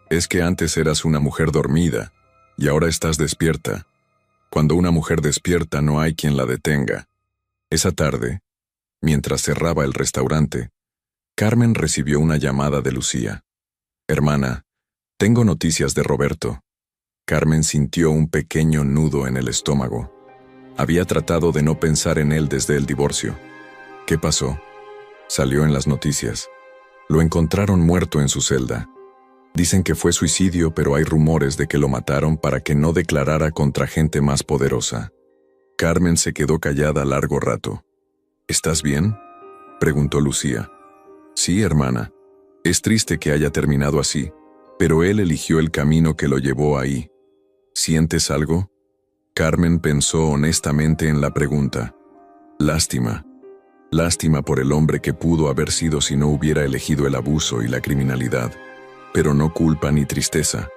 Es que antes eras una mujer dormida y ahora estás despierta. Cuando una mujer despierta no hay quien la detenga. Esa tarde, mientras cerraba el restaurante, Carmen recibió una llamada de Lucía. Hermana, tengo noticias de Roberto. Carmen sintió un pequeño nudo en el estómago. Había tratado de no pensar en él desde el divorcio. ¿Qué pasó? Salió en las noticias. Lo encontraron muerto en su celda. Dicen que fue suicidio, pero hay rumores de que lo mataron para que no declarara contra gente más poderosa. Carmen se quedó callada largo rato. ¿Estás bien?, preguntó Lucía. Sí, hermana. Es triste que haya terminado así, pero él eligió el camino que lo llevó ahí. ¿Sientes algo? Carmen pensó honestamente en la pregunta. Lástima. Lástima por el hombre que pudo haber sido si no hubiera elegido el abuso y la criminalidad. Pero no culpa ni tristeza.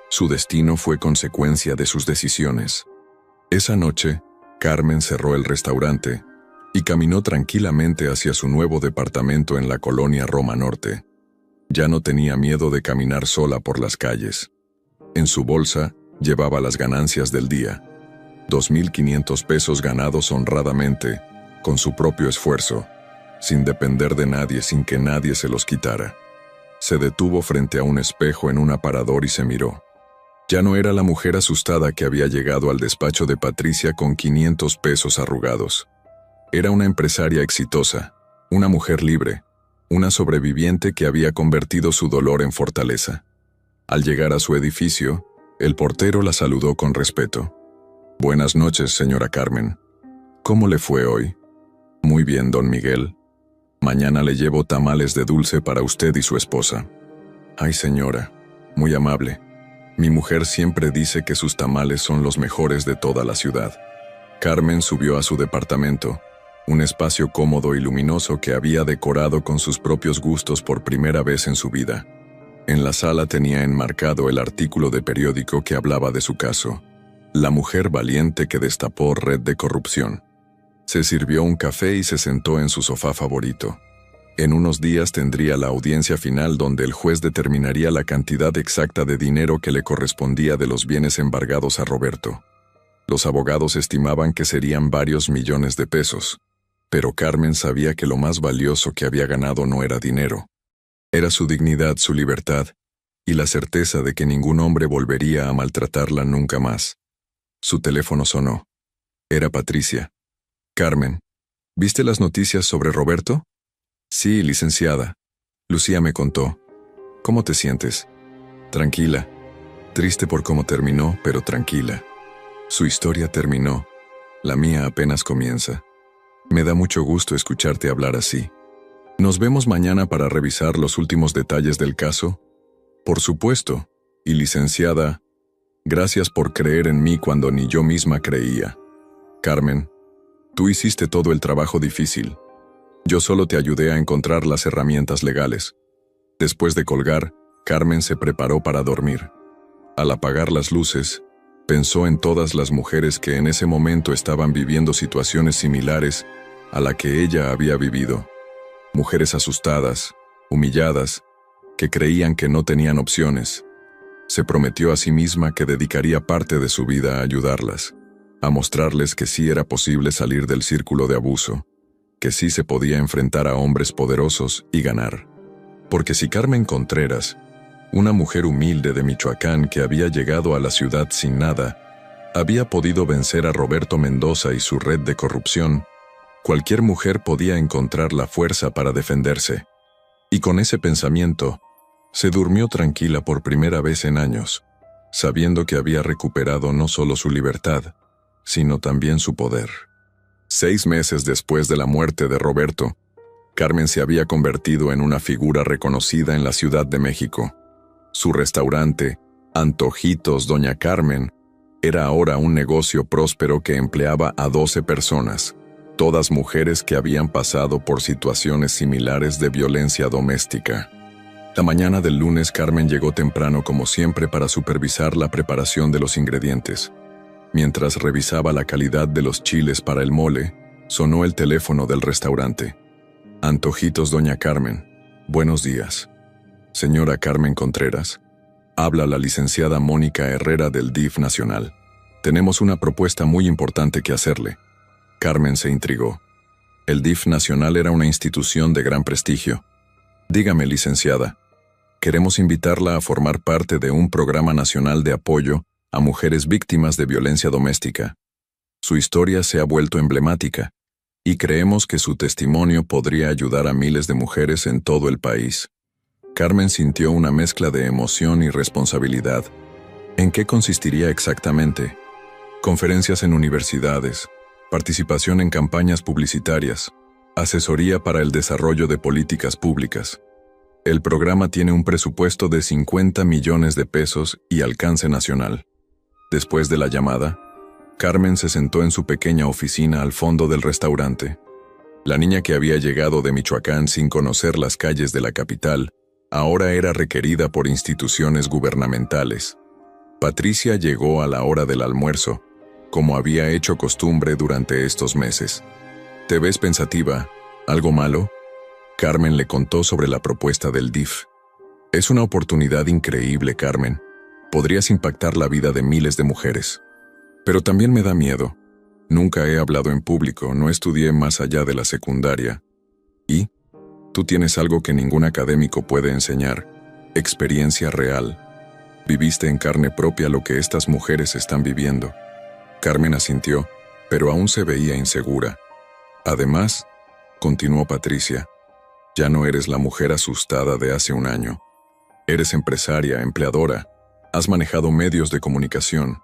Su destino fue consecuencia de sus decisiones. Esa noche, Carmen cerró el restaurante y caminó tranquilamente hacia su nuevo departamento en la colonia Roma Norte. Ya no tenía miedo de caminar sola por las calles. En su bolsa llevaba las ganancias del día. 2,500 pesos ganados honradamente, con su propio esfuerzo, sin depender de nadie, sin que nadie se los quitara. Se detuvo frente a un espejo en un aparador y se miró. Ya no era la mujer asustada que había llegado al despacho de Patricia con 500 pesos arrugados. Era una empresaria exitosa, una mujer libre, una sobreviviente que había convertido su dolor en fortaleza. Al llegar a su edificio, el portero la saludó con respeto. Buenas noches, señora Carmen. ¿Cómo le fue hoy? Muy bien, don Miguel. Mañana le llevo tamales de dulce para usted y su esposa. Ay, señora, muy amable. Mi mujer siempre dice que sus tamales son los mejores de toda la ciudad. Carmen subió a su departamento un espacio cómodo y luminoso que había decorado con sus propios gustos por primera vez en su vida. En la sala tenía enmarcado el artículo de periódico que hablaba de su caso, la mujer valiente que destapó red de corrupción. Se sirvió un café y se sentó en su sofá favorito. En unos días tendría la audiencia final donde el juez determinaría la cantidad exacta de dinero que le correspondía de los bienes embargados a Roberto. Los abogados estimaban que serían varios millones de pesos, pero Carmen sabía que lo más valioso que había ganado no era dinero. Era su dignidad, su libertad, y la certeza de que ningún hombre volvería a maltratarla nunca más. Su teléfono sonó. Era Patricia. «Carmen, ¿viste las noticias sobre Roberto?» «Sí, licenciada. Lucía me contó. ¿Cómo te sientes?» «Tranquila. Triste por cómo terminó, pero tranquila. Su historia terminó. La mía apenas comienza. Me da mucho gusto escucharte hablar así. ¿Nos vemos mañana para revisar los últimos detalles del caso?» «Por supuesto. Y licenciada, gracias por creer en mí cuando ni yo misma creía. Carmen, tú hiciste todo el trabajo difícil. Yo solo te ayudé a encontrar las herramientas legales». Después de colgar, Carmen se preparó para dormir. Al apagar las luces, pensó en todas las mujeres que en ese momento estaban viviendo situaciones similares a la que ella había vivido. Mujeres asustadas, humilladas, que creían que no tenían opciones. Se prometió a sí misma que dedicaría parte de su vida a ayudarlas, a mostrarles que sí era posible salir del círculo de abuso, que sí se podía enfrentar a hombres poderosos y ganar. Porque si Carmen Contreras, una mujer humilde de Michoacán que había llegado a la ciudad sin nada, había podido vencer a Roberto Mendoza y su red de corrupción, cualquier mujer podía encontrar la fuerza para defenderse. Y con ese pensamiento, se durmió tranquila por primera vez en años, sabiendo que había recuperado no solo su libertad, sino también su poder. 6 meses después de la muerte de Roberto, Carmen se había convertido en una figura reconocida en la Ciudad de México. Su restaurante, Antojitos Doña Carmen, era ahora un negocio próspero que empleaba a 12 personas, todas mujeres que habían pasado por situaciones similares de violencia doméstica. La mañana del lunes, Carmen llegó temprano como siempre para supervisar la preparación de los ingredientes. Mientras revisaba la calidad de los chiles para el mole, sonó el teléfono del restaurante. «Antojitos Doña Carmen, buenos días. Señora Carmen Contreras, habla la licenciada Mónica Herrera del DIF Nacional. Tenemos una propuesta muy importante que hacerle». Carmen se intrigó. El DIF Nacional era una institución de gran prestigio. «Dígame, licenciada. Queremos invitarla a formar parte de un programa nacional de apoyo a mujeres víctimas de violencia doméstica. Su historia se ha vuelto emblemática, y creemos que su testimonio podría ayudar a miles de mujeres en todo el país». Carmen sintió una mezcla de emoción y responsabilidad. ¿En qué consistiría exactamente? Conferencias en universidades, participación en campañas publicitarias, asesoría para el desarrollo de políticas públicas. El programa tiene un presupuesto de 50 millones de pesos y alcance nacional. Después de la llamada, Carmen se sentó en su pequeña oficina al fondo del restaurante. La niña que había llegado de Michoacán sin conocer las calles de la capital, ahora era requerida por instituciones gubernamentales. Patricia llegó a la hora del almuerzo, como había hecho costumbre durante estos meses. «¿Te ves pensativa? ¿Algo malo?» Carmen le contó sobre la propuesta del DIF. «Es una oportunidad increíble, Carmen. Podrías impactar la vida de miles de mujeres. Pero también me da miedo. Nunca he hablado en público, no estudié más allá de la secundaria. ¿Y? Tú tienes algo que ningún académico puede enseñar: experiencia real. Viviste en carne propia lo que estas mujeres están viviendo». Carmen asintió, pero aún se veía insegura. «Además», continuó Patricia, «ya no eres la mujer asustada de hace un año. Eres empresaria, empleadora, has manejado medios de comunicación.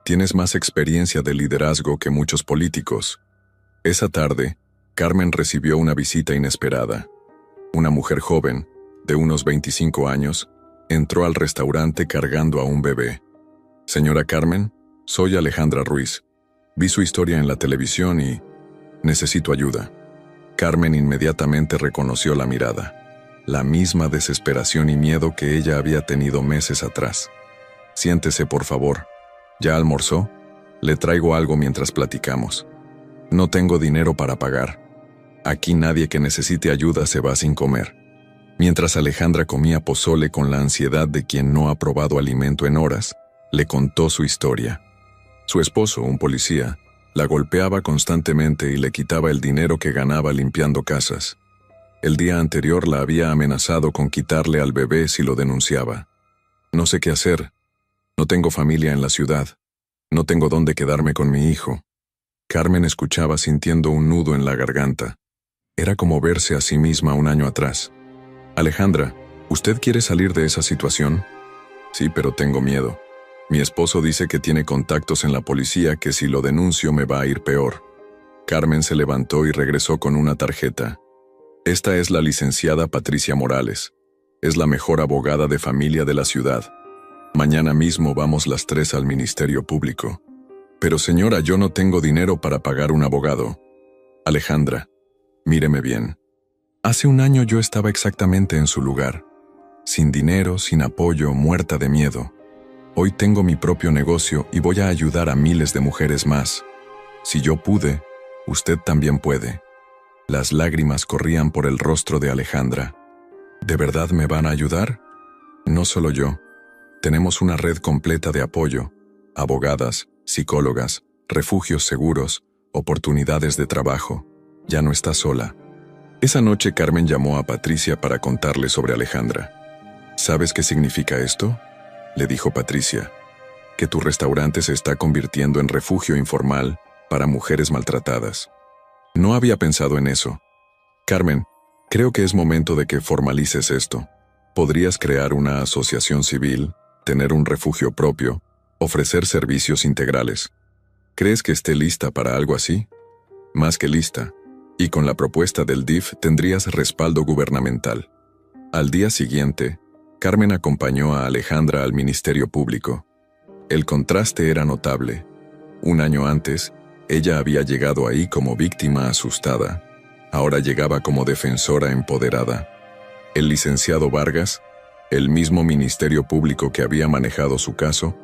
Tienes más experiencia de liderazgo que muchos políticos». Esa tarde, Carmen recibió una visita inesperada. Una mujer joven, de unos 25 años, entró al restaurante cargando a un bebé. «Señora Carmen, soy Alejandra Ruiz. Vi su historia en la televisión y Necesito ayuda. Carmen inmediatamente reconoció la mirada, la misma desesperación y miedo que ella había tenido meses atrás. Siéntese, por favor. ¿Ya almorzó? Le traigo algo mientras platicamos. No tengo dinero para pagar. Aquí nadie que necesite ayuda se va sin comer. Mientras Alejandra comía pozole con la ansiedad de quien no ha probado alimento en horas, le contó su historia. Su esposo, un policía, la golpeaba constantemente y le quitaba el dinero que ganaba limpiando casas. El día anterior la había amenazado con quitarle al bebé si lo denunciaba. No sé qué hacer. No tengo familia en la ciudad. No tengo dónde quedarme con mi hijo. Carmen escuchaba sintiendo un nudo en la garganta. Era como verse a sí misma un año atrás. Alejandra, ¿usted quiere salir de esa situación? Sí, pero tengo miedo. Mi esposo dice que tiene contactos en la policía que si lo denuncio me va a ir peor. Carmen se levantó y regresó con una tarjeta. Esta es la licenciada Patricia Morales. Es la mejor abogada de familia de la ciudad. Mañana mismo vamos las 3 al Ministerio Público. Pero señora, yo no tengo dinero para pagar un abogado. Alejandra, míreme bien. Hace un año yo estaba exactamente en su lugar. Sin dinero, sin apoyo, muerta de miedo. Hoy tengo mi propio negocio y voy a ayudar a miles de mujeres más. Si yo pude, usted también puede. Las lágrimas corrían por el rostro de Alejandra. ¿De verdad me van a ayudar? No solo yo. Tenemos una red completa de apoyo, abogadas, psicólogas, refugios seguros, oportunidades de trabajo. Ya no está sola. Esa noche Carmen llamó a Patricia para contarle sobre Alejandra. ¿Sabes qué significa esto?, le dijo Patricia. Que tu restaurante se está convirtiendo en refugio informal para mujeres maltratadas. No había pensado en eso. Carmen, creo que es momento de que formalices esto. Podrías crear una asociación civil, tener un refugio propio, ofrecer servicios integrales. ¿Crees que esté lista para algo así? Más que lista. Y con la propuesta del DIF tendrías respaldo gubernamental. Al día siguiente, Carmen acompañó a Alejandra al Ministerio Público. El contraste era notable. Un año antes, ella había llegado ahí como víctima asustada. Ahora llegaba como defensora empoderada. El licenciado Vargas, el mismo Ministerio Público que había manejado su caso,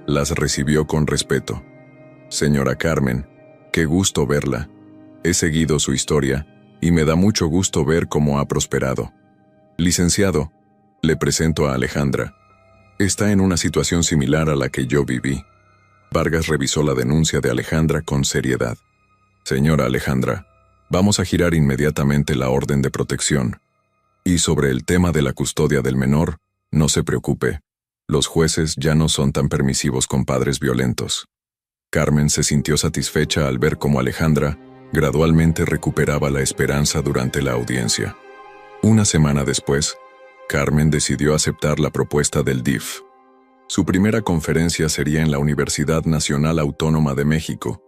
las recibió con respeto. Señora Carmen, qué gusto verla. He seguido su historia y me da mucho gusto ver cómo ha prosperado. Licenciado, le presento a Alejandra. Está en una situación similar a la que yo viví. Vargas revisó la denuncia de Alejandra con seriedad. Señora Alejandra, vamos a girar inmediatamente la orden de protección. Y sobre el tema de la custodia del menor, no se preocupe. Los jueces ya no son tan permisivos con padres violentos. Carmen se sintió satisfecha al ver cómo Alejandra gradualmente recuperaba la esperanza durante la audiencia. Una semana después, Carmen decidió aceptar la propuesta del DIF. Su primera conferencia sería en la Universidad Nacional Autónoma de México,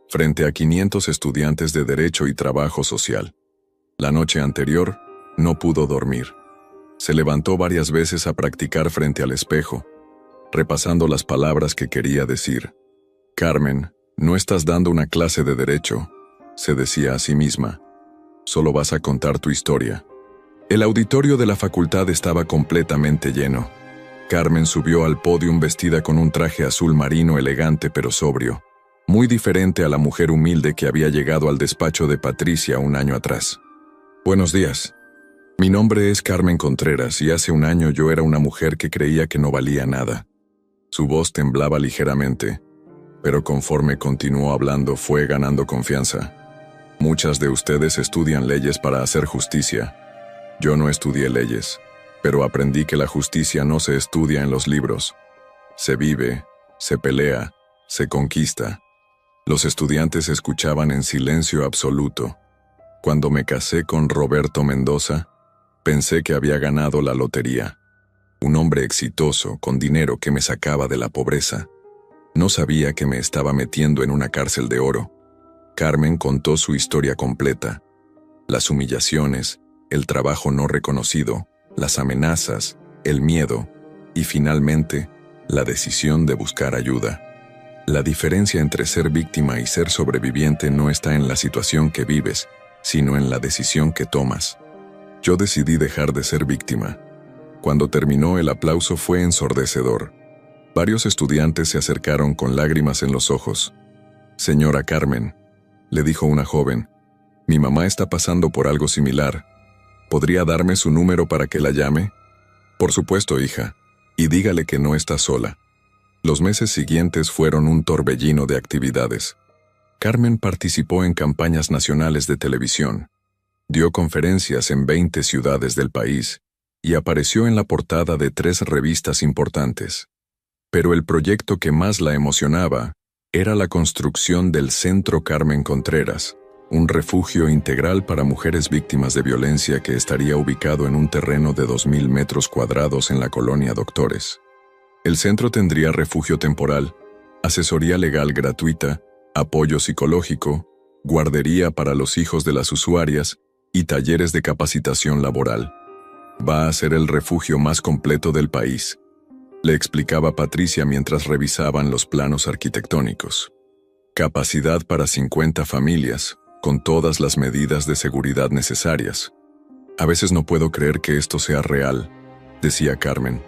frente a 500 estudiantes de Derecho y Trabajo Social. La noche anterior, no pudo dormir. Se levantó varias veces a practicar frente al espejo, repasando las palabras que quería decir. Carmen, no estás dando una clase de derecho, se decía a sí misma. Solo vas a contar tu historia. El auditorio de la facultad estaba completamente lleno. Carmen subió al pódium vestida con un traje azul marino elegante pero sobrio, muy diferente a la mujer humilde que había llegado al despacho de Patricia un año atrás. Buenos días. Mi nombre es Carmen Contreras y hace un año yo era una mujer que creía que no valía nada. Su voz temblaba ligeramente, pero conforme continuó hablando fue ganando confianza. Muchas de ustedes estudian leyes para hacer justicia. Yo no estudié leyes, pero aprendí que la justicia no se estudia en los libros. Se vive, se pelea, se conquista. Los estudiantes escuchaban en silencio absoluto. Cuando me casé con Roberto Mendoza, pensé que había ganado la lotería. Un hombre exitoso, con dinero que me sacaba de la pobreza. No sabía que me estaba metiendo en una cárcel de oro. Carmen contó su historia completa. Las humillaciones, el trabajo no reconocido, las amenazas, el miedo y finalmente, la decisión de buscar ayuda. La diferencia entre ser víctima y ser sobreviviente no está en la situación que vives, sino en la decisión que tomas. Yo decidí dejar de ser víctima. Cuando terminó, el aplauso fue ensordecedor. Varios estudiantes se acercaron con lágrimas en los ojos. «Señora Carmen», le dijo una joven, «mi mamá está pasando por algo similar. ¿Podría darme su número para que la llame?» «Por supuesto, hija, y dígale que no está sola». Los meses siguientes fueron un torbellino de actividades. Carmen participó en campañas nacionales de televisión, dio conferencias en 20 ciudades del país y apareció en la portada de 3 revistas importantes. Pero el proyecto que más la emocionaba era la construcción del Centro Carmen Contreras, un refugio integral para mujeres víctimas de violencia que estaría ubicado en un terreno de 2.000 metros cuadrados en la colonia Doctores. El centro tendría refugio temporal, asesoría legal gratuita, apoyo psicológico, guardería para los hijos de las usuarias y talleres de capacitación laboral. Va a ser el refugio más completo del país, le explicaba Patricia mientras revisaban los planos arquitectónicos. Capacidad para 50 familias, con todas las medidas de seguridad necesarias. A veces no puedo creer que esto sea real, decía Carmen.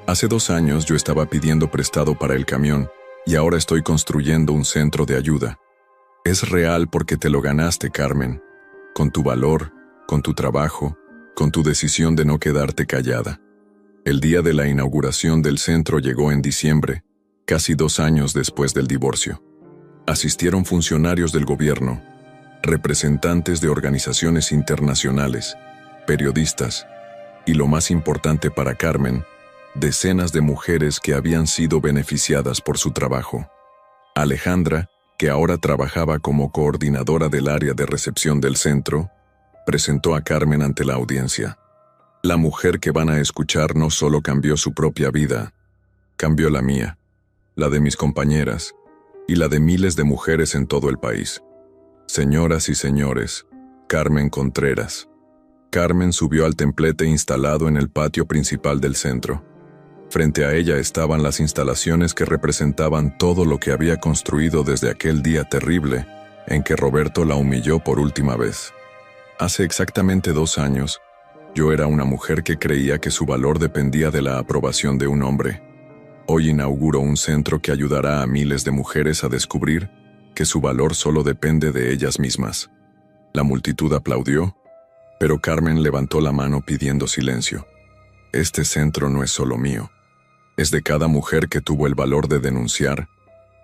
Hace 2 años yo estaba pidiendo prestado para el camión y ahora estoy construyendo un centro de ayuda. Es real porque te lo ganaste, Carmen, con tu valor, con tu trabajo, con tu decisión de no quedarte callada. El día de la inauguración del centro llegó en diciembre, casi 2 años después del divorcio. Asistieron funcionarios del gobierno, representantes de organizaciones internacionales, periodistas y, lo más importante para Carmen, decenas de mujeres que habían sido beneficiadas por su trabajo. Alejandra, que ahora trabajaba como coordinadora del área de recepción del centro, presentó a Carmen ante la audiencia. La mujer que van a escuchar no solo cambió su propia vida, cambió la mía, la de mis compañeras y la de miles de mujeres en todo el país. Señoras y señores, Carmen Contreras. Carmen subió al templete instalado en el patio principal del centro. Frente a ella estaban las instalaciones que representaban todo lo que había construido desde aquel día terrible en que Roberto la humilló por última vez. Hace exactamente 2 años, yo era una mujer que creía que su valor dependía de la aprobación de un hombre. Hoy inauguro un centro que ayudará a miles de mujeres a descubrir que su valor solo depende de ellas mismas. La multitud aplaudió, pero Carmen levantó la mano pidiendo silencio. Este centro no es solo mío. Es de cada mujer que tuvo el valor de denunciar,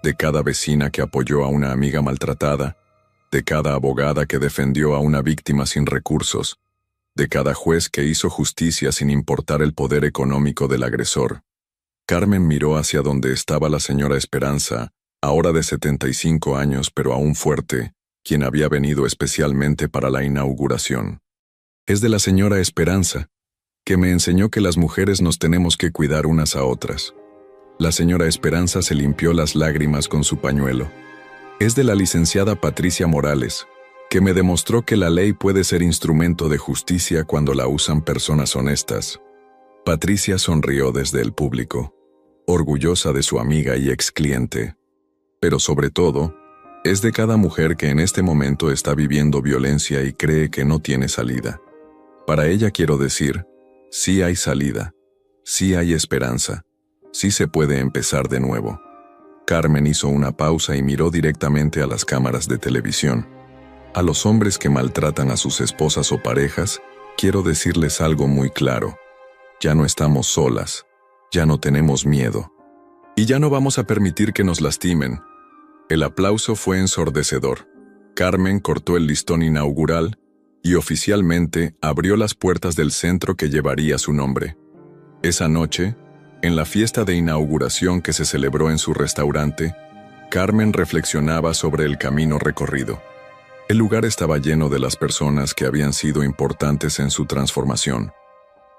de cada vecina que apoyó a una amiga maltratada, de cada abogada que defendió a una víctima sin recursos, de cada juez que hizo justicia sin importar el poder económico del agresor. Carmen miró hacia donde estaba la señora Esperanza, ahora de 75 años pero aún fuerte, quien había venido especialmente para la inauguración. Es de la señora Esperanza, que me enseñó que las mujeres nos tenemos que cuidar unas a otras. La señora Esperanza se limpió las lágrimas con su pañuelo. Es de la licenciada Patricia Morales, que me demostró que la ley puede ser instrumento de justicia cuando la usan personas honestas. Patricia sonrió desde el público, orgullosa de su amiga y ex cliente. Pero sobre todo, es de cada mujer que en este momento está viviendo violencia y cree que no tiene salida. Para ella quiero decir, sí hay salida, sí hay esperanza, sí se puede empezar de nuevo. Carmen hizo una pausa y miró directamente a las cámaras de televisión. A los hombres que maltratan a sus esposas o parejas, quiero decirles algo muy claro. Ya no estamos solas, ya no tenemos miedo. Y ya no vamos a permitir que nos lastimen. El aplauso fue ensordecedor. Carmen cortó el listón inaugural y oficialmente abrió las puertas del centro que llevaría su nombre. Esa noche, en la fiesta de inauguración que se celebró en su restaurante, Carmen reflexionaba sobre el camino recorrido. El lugar estaba lleno de las personas que habían sido importantes en su transformación.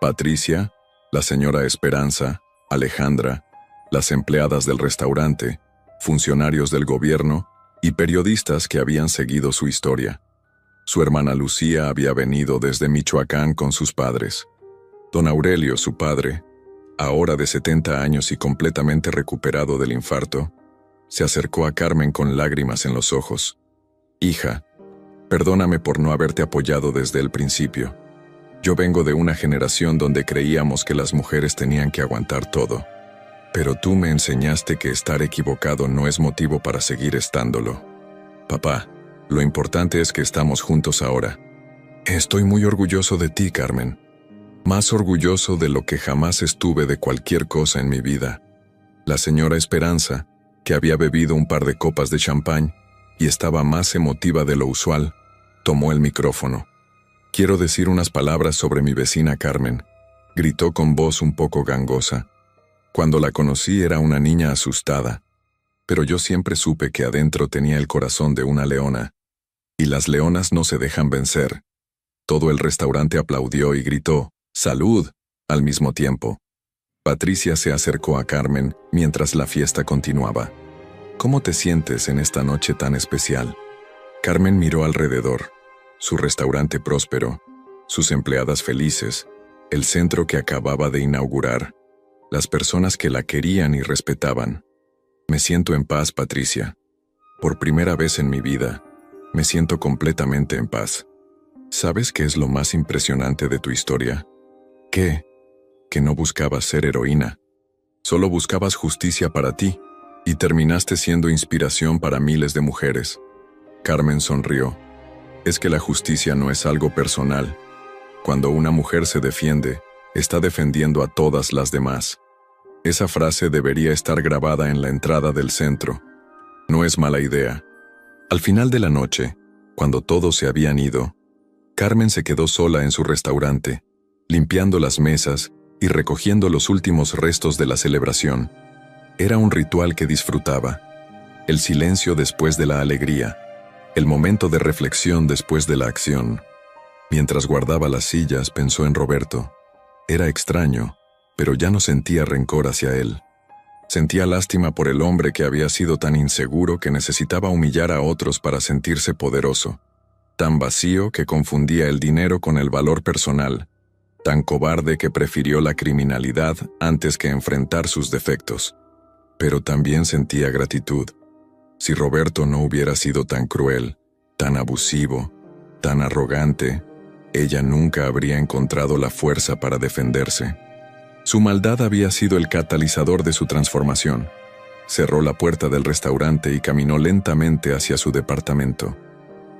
Patricia, la señora Esperanza, Alejandra, las empleadas del restaurante, funcionarios del gobierno y periodistas que habían seguido su historia. Su hermana Lucía había venido desde Michoacán con sus padres. Don Aurelio, su padre, ahora de 70 años y completamente recuperado del infarto, Se acercó a Carmen con lágrimas en los ojos. Hija, perdóname por no haberte apoyado desde el principio. Yo vengo de una generación donde creíamos que las mujeres tenían que aguantar todo. Pero tú me enseñaste que estar equivocado no es motivo para seguir estándolo. Papá, lo importante es que estamos juntos ahora. Estoy muy orgulloso de ti, Carmen. Más orgulloso de lo que jamás estuve de cualquier cosa en mi vida. La señora Esperanza, que había bebido un par de copas de champán y estaba más emotiva de lo usual, tomó el micrófono. Quiero decir unas palabras sobre mi vecina Carmen, gritó con voz un poco gangosa. Cuando la conocí era una niña asustada, pero yo siempre supe que adentro tenía el corazón de una leona, y las leonas no se dejan vencer. Todo el restaurante aplaudió y gritó, ¡salud!, al mismo tiempo. Patricia se acercó a Carmen mientras la fiesta continuaba. ¿Cómo te sientes en esta noche tan especial? Carmen miró alrededor. Su restaurante próspero, sus empleadas felices, el centro que acababa de inaugurar, las personas que la querían y respetaban. Me siento en paz, Patricia. Por primera vez en mi vida, me siento completamente en paz. ¿Sabes qué es lo más impresionante de tu historia? ¿Qué? Que no buscabas ser heroína. Solo buscabas justicia para ti, y terminaste siendo inspiración para miles de mujeres. Carmen sonrió. Es que la justicia no es algo personal. Cuando una mujer se defiende, está defendiendo a todas las demás. Esa frase debería estar grabada en la entrada del centro. No es mala idea. Al final de la noche, cuando todos se habían ido, Carmen se quedó sola en su restaurante, limpiando las mesas y recogiendo los últimos restos de la celebración. Era un ritual que disfrutaba. El silencio después de la alegría. El momento de reflexión después de la acción. Mientras guardaba las sillas, pensó en Roberto. Era extraño, pero ya no sentía rencor hacia él. Sentía lástima por el hombre que había sido tan inseguro que necesitaba humillar a otros para sentirse poderoso. Tan vacío que confundía el dinero con el valor personal. Tan cobarde que prefirió la criminalidad antes que enfrentar sus defectos. Pero también sentía gratitud. Si Roberto no hubiera sido tan cruel, tan abusivo, tan arrogante, ella nunca habría encontrado la fuerza para defenderse. Su maldad había sido el catalizador de su transformación. Cerró la puerta del restaurante y caminó lentamente hacia su departamento.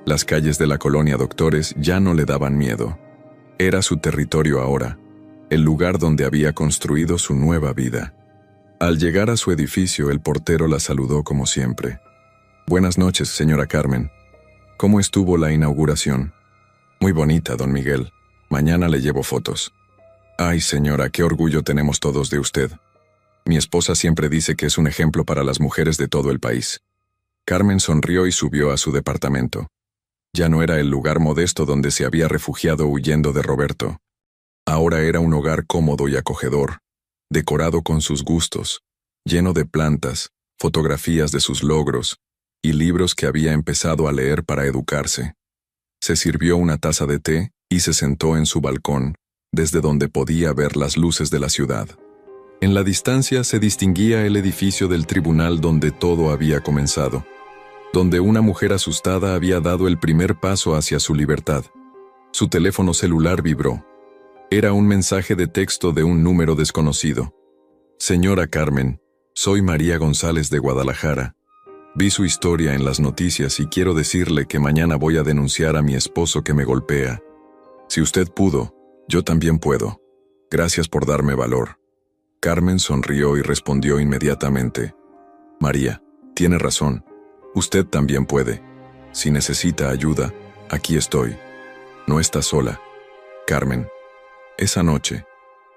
Las calles de la colonia Doctores ya no le daban miedo. Era su territorio ahora, el lugar donde había construido su nueva vida. Al llegar a su edificio, el portero la saludó como siempre. Buenas noches, señora Carmen. ¿Cómo estuvo la inauguración? Muy bonita, don Miguel. Mañana le llevo fotos. Ay, señora, qué orgullo tenemos todos de usted. Mi esposa siempre dice que es un ejemplo para las mujeres de todo el país. Carmen sonrió y subió a su departamento. Ya no era el lugar modesto donde se había refugiado huyendo de Roberto. Ahora era un hogar cómodo y acogedor, decorado con sus gustos, lleno de plantas, fotografías de sus logros, y libros que había empezado a leer para educarse. Se sirvió una taza de té y se sentó en su balcón, desde donde podía ver las luces de la ciudad. En la distancia se distinguía el edificio del tribunal donde todo había comenzado, donde una mujer asustada había dado el primer paso hacia su libertad. Su teléfono celular vibró. Era un mensaje de texto de un número desconocido. Señora Carmen, soy María González de Guadalajara. Vi su historia en las noticias y quiero decirle que mañana voy a denunciar a mi esposo que me golpea. Si usted pudo, yo también puedo. Gracias por darme valor. Carmen sonrió y respondió inmediatamente. María, tiene razón. Usted también puede. Si necesita ayuda, aquí estoy. No está sola. Carmen. Esa noche,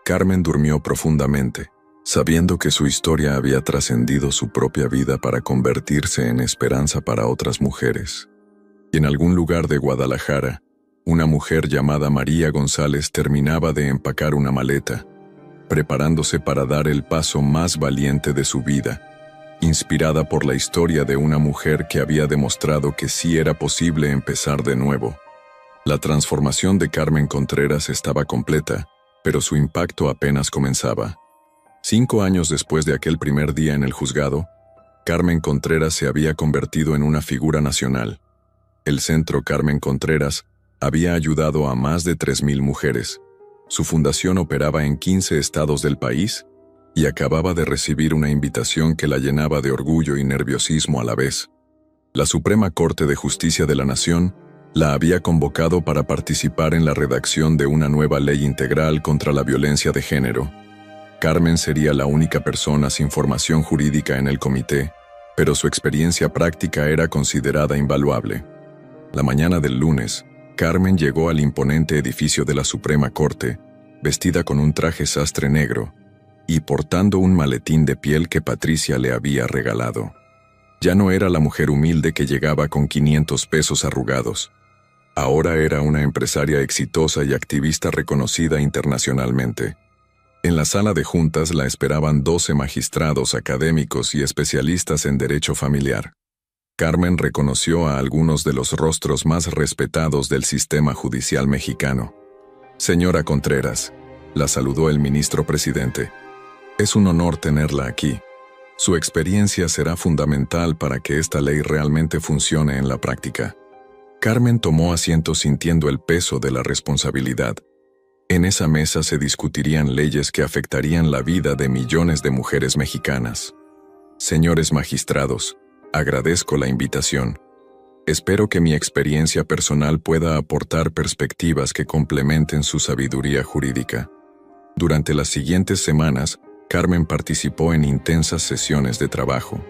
Carmen durmió profundamente, sabiendo que su historia había trascendido su propia vida para convertirse en esperanza para otras mujeres. Y en algún lugar de Guadalajara, una mujer llamada María González terminaba de empacar una maleta, preparándose para dar el paso más valiente de su vida, inspirada por la historia de una mujer que había demostrado que sí era posible empezar de nuevo. La transformación de Carmen Contreras estaba completa, pero su impacto apenas comenzaba. 5 años después de aquel primer día en el juzgado, Carmen Contreras se había convertido en una figura nacional. El Centro Carmen Contreras había ayudado a más de 3.000 mujeres. Su fundación operaba en 15 estados del país y acababa de recibir una invitación que la llenaba de orgullo y nerviosismo a la vez. La Suprema Corte de Justicia de la Nación la había convocado para participar en la redacción de una nueva ley integral contra la violencia de género. Carmen sería la única persona sin formación jurídica en el comité, pero su experiencia práctica era considerada invaluable. La mañana del lunes, Carmen llegó al imponente edificio de la Suprema Corte, vestida con un traje sastre negro y portando un maletín de piel que Patricia le había regalado. Ya no era la mujer humilde que llegaba con 500 pesos arrugados. Ahora era una empresaria exitosa y activista reconocida internacionalmente. En la sala de juntas la esperaban 12 magistrados académicos y especialistas en derecho familiar. Carmen reconoció a algunos de los rostros más respetados del sistema judicial mexicano. «Señora Contreras», la saludó el ministro presidente. «Es un honor tenerla aquí. Su experiencia será fundamental para que esta ley realmente funcione en la práctica». Carmen tomó asiento sintiendo el peso de la responsabilidad. En esa mesa se discutirían leyes que afectarían la vida de millones de mujeres mexicanas. «Señores magistrados, agradezco la invitación. Espero que mi experiencia personal pueda aportar perspectivas que complementen su sabiduría jurídica». Durante las siguientes semanas, Carmen participó en intensas sesiones de trabajo.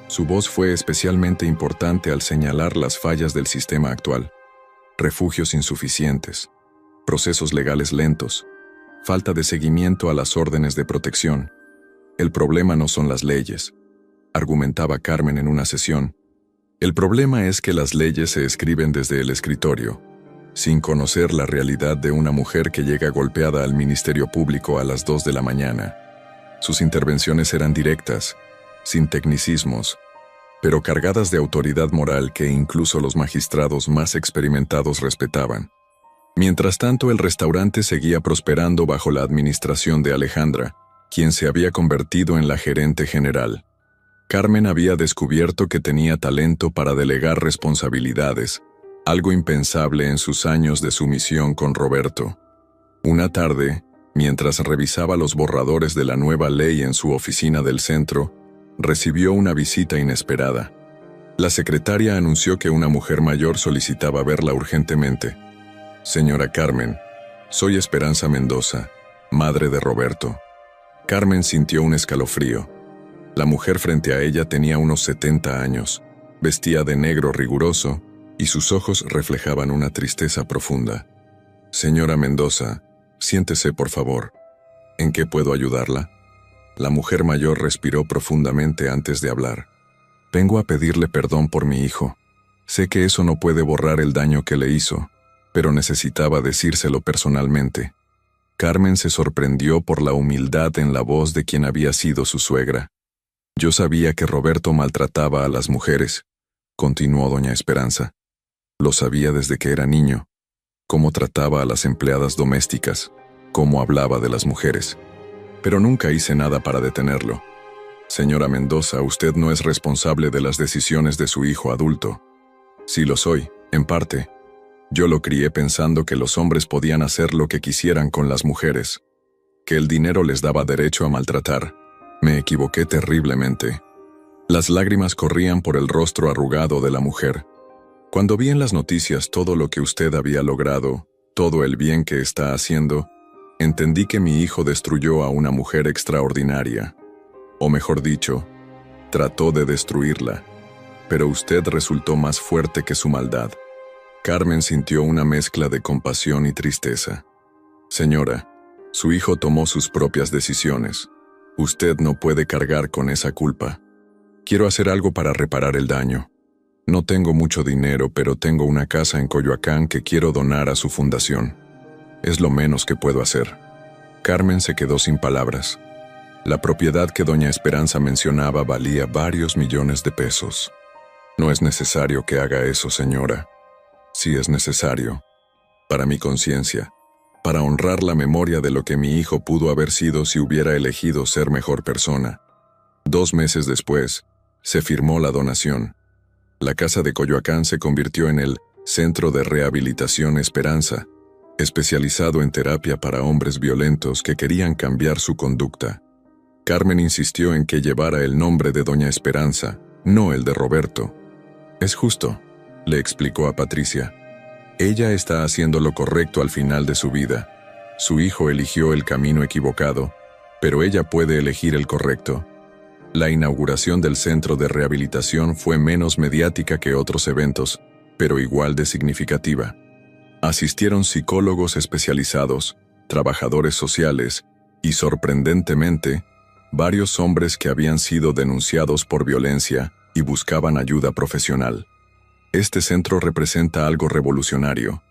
Su voz fue especialmente importante al señalar las fallas del sistema actual: refugios insuficientes, procesos legales lentos, falta de seguimiento a las órdenes de protección. «El problema no son las leyes», argumentaba Carmen en una sesión. «El problema es que las leyes se escriben desde el escritorio, sin conocer la realidad de una mujer que llega golpeada al Ministerio Público a las 2 de la mañana. Sus intervenciones eran directas, sin tecnicismos, pero cargadas de autoridad moral que incluso los magistrados más experimentados respetaban. Mientras tanto, el restaurante seguía prosperando bajo la administración de Alejandra, quien se había convertido en la gerente general. Carmen había descubierto que tenía talento para delegar responsabilidades, algo impensable en sus años de sumisión con Roberto. Una tarde, mientras revisaba los borradores de la nueva ley en su oficina del centro, recibió una visita inesperada. La secretaria anunció que una mujer mayor solicitaba verla urgentemente. «Señora Carmen, soy Esperanza Mendoza, madre de Roberto». Carmen sintió un escalofrío. La mujer frente a ella tenía unos 70 años, vestía de negro riguroso y sus ojos reflejaban una tristeza profunda. «Señora Mendoza, siéntese por favor. ¿En qué puedo ayudarla?». La mujer mayor respiró profundamente antes de hablar. «Vengo a pedirle perdón por mi hijo. Sé que eso no puede borrar el daño que le hizo, pero necesitaba decírselo personalmente». Carmen se sorprendió por la humildad en la voz de quien había sido su suegra. «Yo sabía que Roberto maltrataba a las mujeres», continuó doña Esperanza. «Lo sabía desde que era niño. Cómo trataba a las empleadas domésticas, cómo hablaba de las mujeres. Pero nunca hice nada para detenerlo. Señora Mendoza, usted no es responsable de las decisiones de su hijo adulto». «Sí lo soy, en parte. Yo lo crié pensando que los hombres podían hacer lo que quisieran con las mujeres, que el dinero les daba derecho a maltratar. Me equivoqué terriblemente». Las lágrimas corrían por el rostro arrugado de la mujer. «Cuando vi en las noticias todo lo que usted había logrado, todo el bien que está haciendo, entendí que mi hijo destruyó a una mujer extraordinaria. O mejor dicho, trató de destruirla. Pero usted resultó más fuerte que su maldad». Carmen sintió una mezcla de compasión y tristeza. «Señora, su hijo tomó sus propias decisiones. Usted no puede cargar con esa culpa. Quiero hacer algo para reparar el daño. No tengo mucho dinero, pero tengo una casa en Coyoacán que quiero donar a su fundación. Es lo menos que puedo hacer». Carmen se quedó sin palabras. La propiedad que doña Esperanza mencionaba valía varios millones de pesos. «No es necesario que haga eso, señora. Sí es necesario. Para mi conciencia, para honrar la memoria de lo que mi hijo pudo haber sido si hubiera elegido ser mejor persona». 2 meses después, Se firmó la donación. La casa de Coyoacán se convirtió en el Centro de Rehabilitación Esperanza, especializado en terapia para hombres violentos que querían cambiar su conducta. Carmen insistió en que llevara el nombre de Doña Esperanza, no el de Roberto. Es justo, le explicó a Patricia. Ella está haciendo lo correcto al final de su vida. Su hijo eligió el camino equivocado, pero ella puede elegir el correcto. La inauguración del centro de rehabilitación fue menos mediática que otros eventos, pero igual de significativa. Asistieron psicólogos especializados, trabajadores sociales y, sorprendentemente, varios hombres que habían sido denunciados por violencia y buscaban ayuda profesional. Este centro representa algo revolucionario,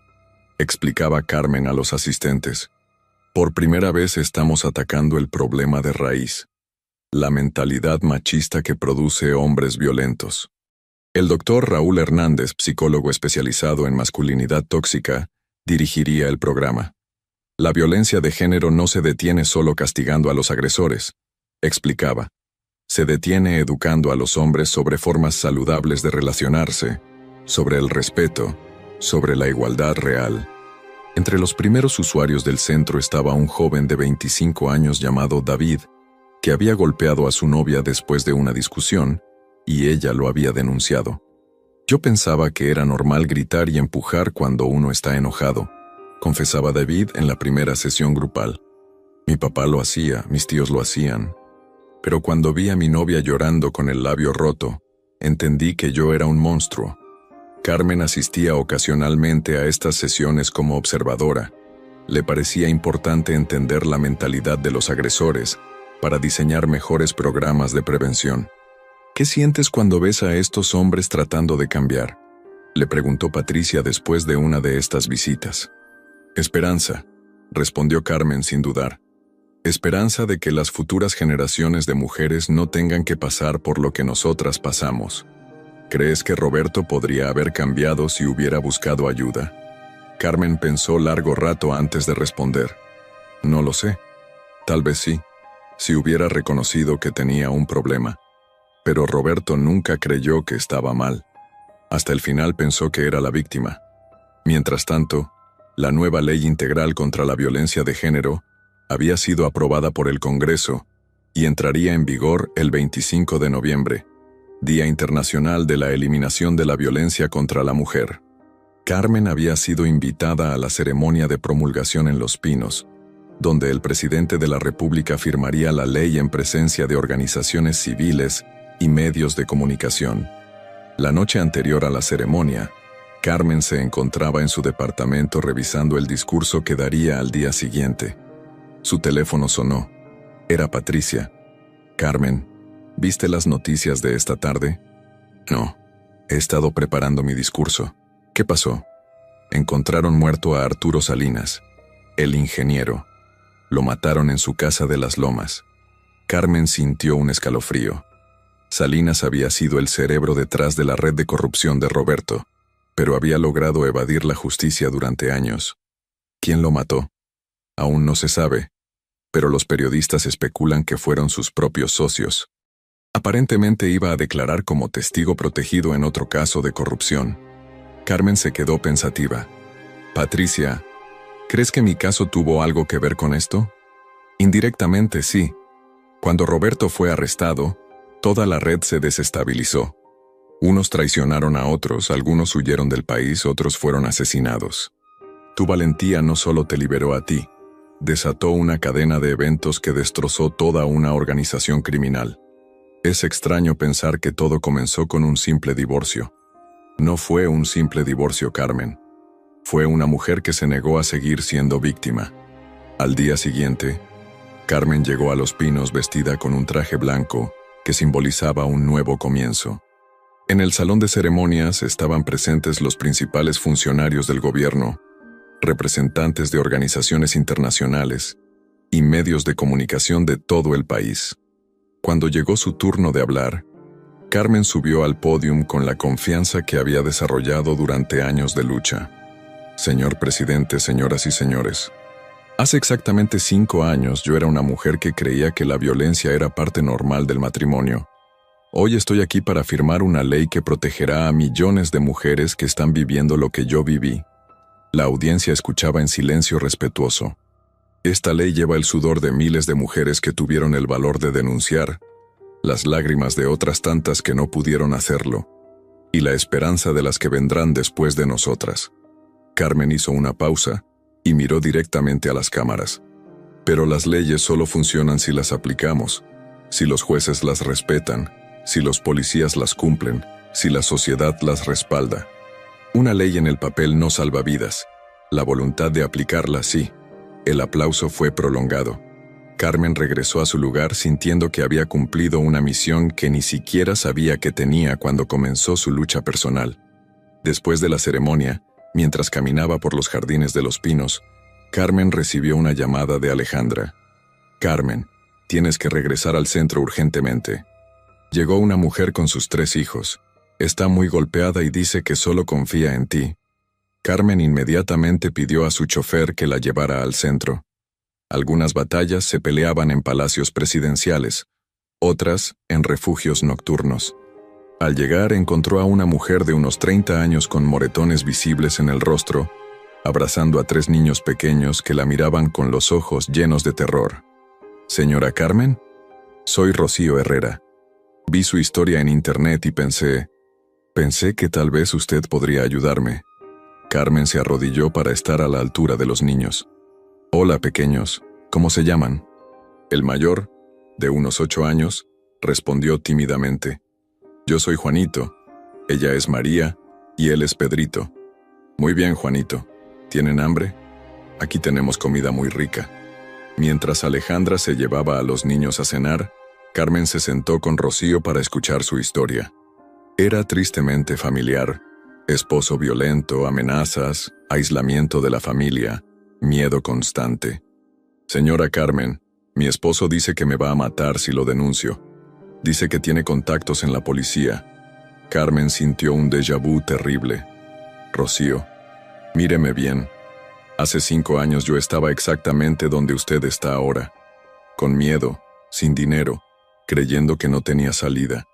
explicaba Carmen a los asistentes. Por primera vez estamos atacando el problema de raíz, la mentalidad machista que produce hombres violentos. El doctor Raúl Hernández, psicólogo especializado en masculinidad tóxica, dirigiría el programa. La violencia de género no se detiene solo castigando a los agresores, explicaba. Se detiene educando a los hombres sobre formas saludables de relacionarse, sobre el respeto, sobre la igualdad real. Entre los primeros usuarios del centro estaba un joven de 25 años llamado David, que había golpeado a su novia después de una discusión, y ella lo había denunciado. Yo pensaba que era normal gritar y empujar cuando uno está enojado, confesaba David en la primera sesión grupal. Mi papá lo hacía, mis tíos lo hacían. Pero cuando vi a mi novia llorando con el labio roto, entendí que yo era un monstruo. Carmen asistía ocasionalmente a estas sesiones como observadora. Le parecía importante entender la mentalidad de los agresores para diseñar mejores programas de prevención. ¿Qué sientes cuando ves a estos hombres tratando de cambiar?, le preguntó Patricia después de una de estas visitas. Esperanza, respondió Carmen sin dudar. Esperanza de que las futuras generaciones de mujeres no tengan que pasar por lo que nosotras pasamos. ¿Crees que Roberto podría haber cambiado si hubiera buscado ayuda? Carmen pensó largo rato antes de responder. No lo sé. Tal vez sí, si hubiera reconocido que tenía un problema. Pero Roberto nunca creyó que estaba mal. Hasta el final pensó que era la víctima. Mientras tanto, la nueva ley integral contra la violencia de género había sido aprobada por el Congreso y entraría en vigor el 25 de noviembre, Día Internacional de la Eliminación de la Violencia contra la Mujer. Carmen había sido invitada a la ceremonia de promulgación en Los Pinos, donde el presidente de la República firmaría la ley en presencia de organizaciones civiles y medios de comunicación. La noche anterior a la ceremonia, Carmen se encontraba en su departamento revisando el discurso que daría al día siguiente. Su teléfono sonó. Era Patricia. Carmen, ¿viste las noticias de esta tarde? No. He estado preparando mi discurso. ¿Qué pasó? Encontraron muerto a Arturo Salinas, el ingeniero. Lo mataron en su casa de Las Lomas. Carmen sintió un escalofrío. Salinas había sido el cerebro detrás de la red de corrupción de Roberto, pero había logrado evadir la justicia durante años. ¿Quién lo mató? Aún no se sabe, pero los periodistas especulan que fueron sus propios socios. Aparentemente iba a declarar como testigo protegido en otro caso de corrupción. Carmen se quedó pensativa. Patricia, ¿crees que mi caso tuvo algo que ver con esto? Indirectamente sí. Cuando Roberto fue arrestado, toda la red se desestabilizó. Unos traicionaron a otros, algunos huyeron del país, otros fueron asesinados. Tu valentía no solo te liberó a ti, desató una cadena de eventos que destrozó toda una organización criminal. Es extraño pensar que todo comenzó con un simple divorcio. No fue un simple divorcio, Carmen. Fue una mujer que se negó a seguir siendo víctima. Al día siguiente, Carmen llegó a Los Pinos vestida con un traje blanco que simbolizaba un nuevo comienzo. En el salón de ceremonias estaban presentes los principales funcionarios del gobierno, representantes de organizaciones internacionales y medios de comunicación de todo el país. Cuando llegó su turno de hablar, Carmen subió al pódium con la confianza que había desarrollado durante años de lucha. Señor presidente, señoras y señores, hace exactamente 5 años yo era una mujer que creía que la violencia era parte normal del matrimonio. Hoy estoy aquí para firmar una ley que protegerá a millones de mujeres que están viviendo lo que yo viví. La audiencia escuchaba en silencio respetuoso. Esta ley lleva el sudor de miles de mujeres que tuvieron el valor de denunciar, las lágrimas de otras tantas que no pudieron hacerlo, y la esperanza de las que vendrán después de nosotras. Carmen hizo una pausa y miró directamente a las cámaras. Pero las leyes solo funcionan si las aplicamos, si los jueces las respetan, si los policías las cumplen, si la sociedad las respalda. Una ley en el papel no salva vidas. La voluntad de aplicarla sí. El aplauso fue prolongado. Carmen regresó a su lugar sintiendo que había cumplido una misión que ni siquiera sabía que tenía cuando comenzó su lucha personal. Después de la ceremonia, mientras caminaba por los jardines de los pinos, Carmen recibió una llamada de Alejandra. «Carmen, tienes que regresar al centro urgentemente. Llegó una mujer con sus 3 hijos. Está muy golpeada y dice que solo confía en ti». Carmen inmediatamente pidió a su chofer que la llevara al centro. Algunas batallas se peleaban en palacios presidenciales, otras en refugios nocturnos. Al llegar encontró a una mujer de unos 30 años con moretones visibles en el rostro, abrazando a 3 niños pequeños que la miraban con los ojos llenos de terror. «Señora Carmen, soy Rocío Herrera. Vi su historia en internet y pensé que tal vez usted podría ayudarme». Carmen se arrodilló para estar a la altura de los niños. «Hola, pequeños, ¿cómo se llaman?» El mayor, de unos 8 años, respondió tímidamente. «Yo soy Juanito, ella es María y él es Pedrito». «Muy bien, Juanito. ¿Tienen hambre? Aquí tenemos comida muy rica». Mientras Alejandra se llevaba a los niños a cenar, Carmen se sentó con Rocío para escuchar su historia. Era tristemente familiar. Esposo violento, amenazas, aislamiento de la familia, miedo constante. «Señora Carmen, mi esposo dice que me va a matar si lo denuncio. Dice que tiene contactos en la policía». Carmen sintió un déjà vu terrible. «Rocío, míreme bien. Hace 5 años yo estaba exactamente donde usted está ahora, con miedo, sin dinero, creyendo que no tenía salida».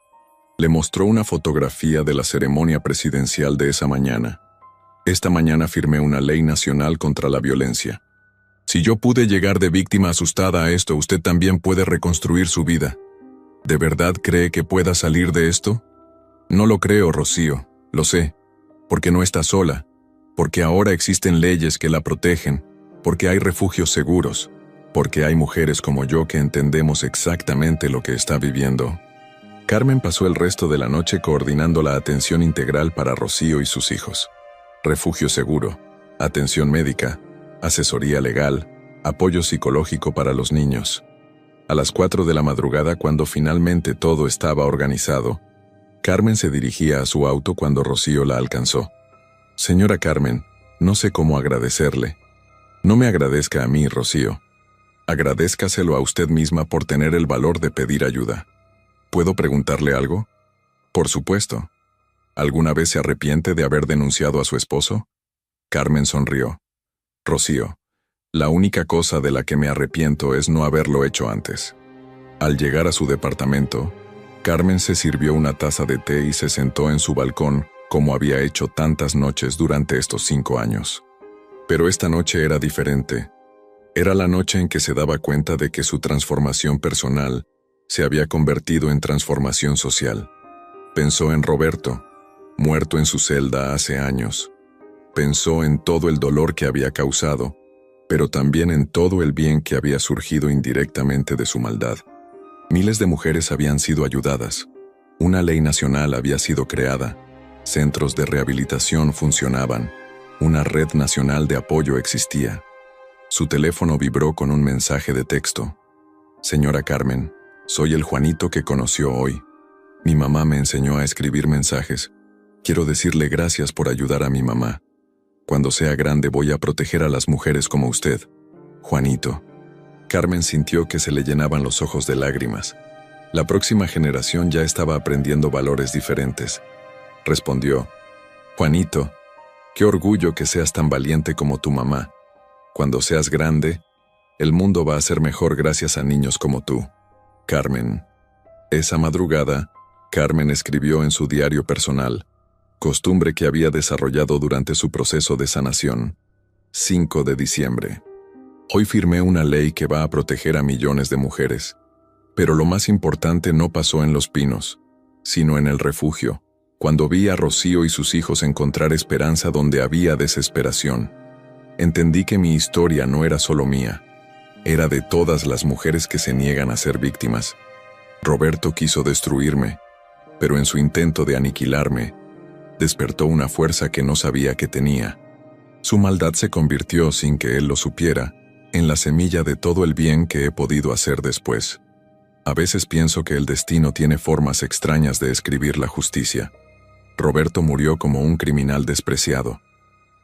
Le mostró una fotografía de la ceremonia presidencial de esa mañana. «Esta mañana firmé una ley nacional contra la violencia. Si yo pude llegar de víctima asustada a esto, usted también puede reconstruir su vida. ¿De verdad cree que pueda salir de esto?» «No lo creo, Rocío, lo sé, porque no está sola, porque ahora existen leyes que la protegen, porque hay refugios seguros, porque hay mujeres como yo que entendemos exactamente lo que está viviendo». Carmen pasó el resto de la noche coordinando la atención integral para Rocío y sus hijos. Refugio seguro, atención médica, asesoría legal, apoyo psicológico para los niños. A las 4 de la madrugada, cuando finalmente todo estaba organizado, Carmen se dirigía a su auto cuando Rocío la alcanzó. «Señora Carmen, no sé cómo agradecerle». «No me agradezca a mí, Rocío. Agradézcaselo a usted misma por tener el valor de pedir ayuda». «¿Puedo preguntarle algo?» «Por supuesto. ¿Alguna vez se arrepiente de haber denunciado a su esposo?» Carmen sonrió. «Rocío, la única cosa de la que me arrepiento es no haberlo hecho antes». Al llegar a su departamento, Carmen se sirvió una taza de té y se sentó en su balcón como había hecho tantas noches durante estos 5 años. Pero esta noche era diferente. Era la noche en que se daba cuenta de que su transformación personal se había convertido en transformación social. Pensó en Roberto, muerto en su celda hace años. Pensó en todo el dolor que había causado, pero también en todo el bien que había surgido indirectamente de su maldad. Miles de mujeres habían sido ayudadas. Una ley nacional había sido creada. Centros de rehabilitación funcionaban. Una red nacional de apoyo existía. Su teléfono vibró con un mensaje de texto. «Señora Carmen, soy el Juanito que conoció hoy. Mi mamá me enseñó a escribir mensajes. Quiero decirle gracias por ayudar a mi mamá. Cuando sea grande voy a proteger a las mujeres como usted. Juanito». Carmen sintió que se le llenaban los ojos de lágrimas. La próxima generación ya estaba aprendiendo valores diferentes. Respondió: «Juanito, qué orgullo que seas tan valiente como tu mamá. Cuando seas grande, el mundo va a ser mejor gracias a niños como tú». Carmen. Esa madrugada, Carmen escribió en su diario personal, costumbre que había desarrollado durante su proceso de sanación. 5 de diciembre. Hoy firmé una ley que va a proteger a millones de mujeres. Pero lo más importante no pasó en Los Pinos, sino en el refugio, cuando vi a Rocío y sus hijos encontrar esperanza donde había desesperación. Entendí que mi historia no era solo mía, era de todas las mujeres que se niegan a ser víctimas. Roberto quiso destruirme, pero en su intento de aniquilarme, despertó una fuerza que no sabía que tenía. Su maldad se convirtió, sin que él lo supiera, en la semilla de todo el bien que he podido hacer después. A veces pienso que el destino tiene formas extrañas de escribir la justicia. Roberto murió como un criminal despreciado.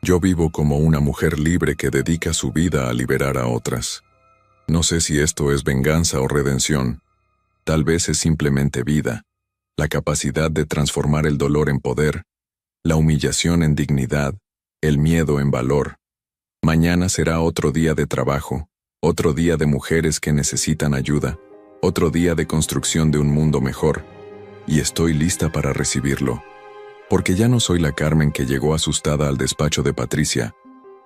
Yo vivo como una mujer libre que dedica su vida a liberar a otras. No sé si esto es venganza o redención. Tal vez es simplemente vida, la capacidad de transformar el dolor en poder, la humillación en dignidad, el miedo en valor. Mañana será otro día de trabajo, otro día de mujeres que necesitan ayuda, otro día de construcción de un mundo mejor, y estoy lista para recibirlo. Porque ya no soy la Carmen que llegó asustada al despacho de Patricia,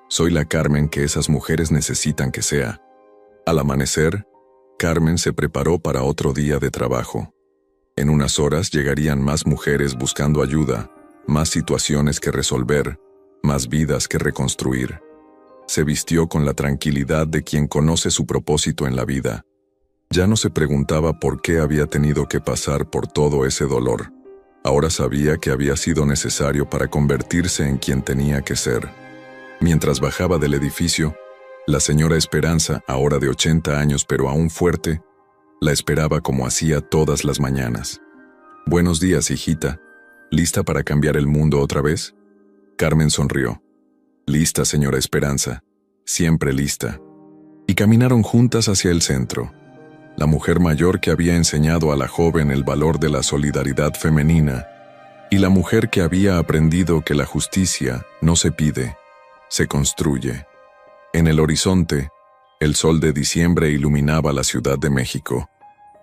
soy la Carmen que esas mujeres necesitan que sea. Al amanecer, Carmen se preparó para otro día de trabajo. En unas horas llegarían más mujeres buscando ayuda, más situaciones que resolver, más vidas que reconstruir. Se vistió con la tranquilidad de quien conoce su propósito en la vida. Ya no se preguntaba por qué había tenido que pasar por todo ese dolor. Ahora sabía que había sido necesario para convertirse en quien tenía que ser. Mientras bajaba del edificio, la señora Esperanza, ahora de 80 años pero aún fuerte, la esperaba como hacía todas las mañanas. «Buenos días, hijita. ¿Lista para cambiar el mundo otra vez?» Carmen sonrió. «Lista, señora Esperanza. Siempre lista». Y caminaron juntas hacia el centro. La mujer mayor que había enseñado a la joven el valor de la solidaridad femenina, y la mujer que había aprendido que la justicia no se pide, se construye. En el horizonte, el sol de diciembre iluminaba la Ciudad de México,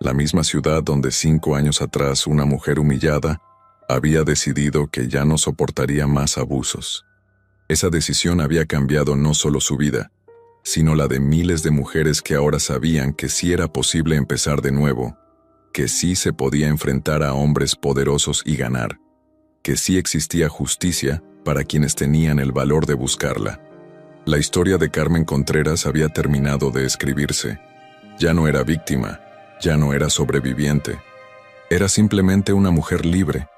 la misma ciudad donde 5 años atrás una mujer humillada había decidido que ya no soportaría más abusos. Esa decisión había cambiado no solo su vida, sino la de miles de mujeres que ahora sabían que sí era posible empezar de nuevo, que sí se podía enfrentar a hombres poderosos y ganar, que sí existía justicia para quienes tenían el valor de buscarla. La historia de Carmen Contreras había terminado de escribirse. Ya no era víctima, ya no era sobreviviente. Era simplemente una mujer libre,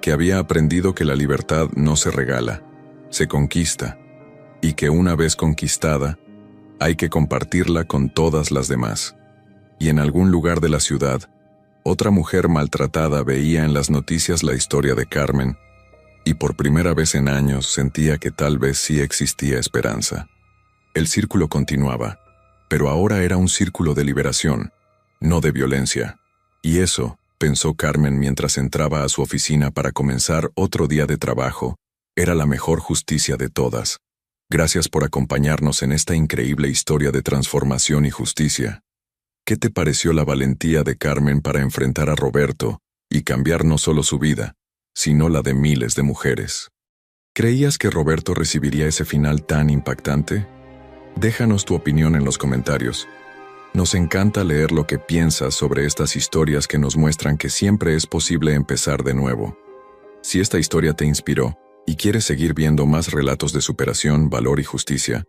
que había aprendido que la libertad no se regala, se conquista, y que una vez conquistada, hay que compartirla con todas las demás. Y en algún lugar de la ciudad, otra mujer maltratada veía en las noticias la historia de Carmen, y por primera vez en años sentía que tal vez sí existía esperanza. El círculo continuaba, pero ahora era un círculo de liberación, no de violencia. Y eso, pensó Carmen mientras entraba a su oficina para comenzar otro día de trabajo, era la mejor justicia de todas. Gracias por acompañarnos en esta increíble historia de transformación y justicia. ¿Qué te pareció la valentía de Carmen para enfrentar a Roberto y cambiar no solo su vida, sino la de miles de mujeres? ¿Creías que Roberto recibiría ese final tan impactante? Déjanos tu opinión en los comentarios. Nos encanta leer lo que piensas sobre estas historias que nos muestran que siempre es posible empezar de nuevo. Si esta historia te inspiró, y quieres seguir viendo más relatos de superación, valor y justicia,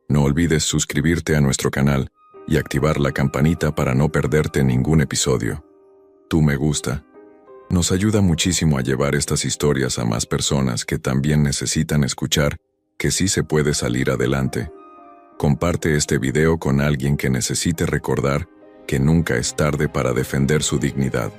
no olvides suscribirte a nuestro canal y activar la campanita para no perderte ningún episodio. Tu me gusta nos ayuda muchísimo a llevar estas historias a más personas que también necesitan escuchar que sí se puede salir adelante. Comparte este video con alguien que necesite recordar que nunca es tarde para defender su dignidad.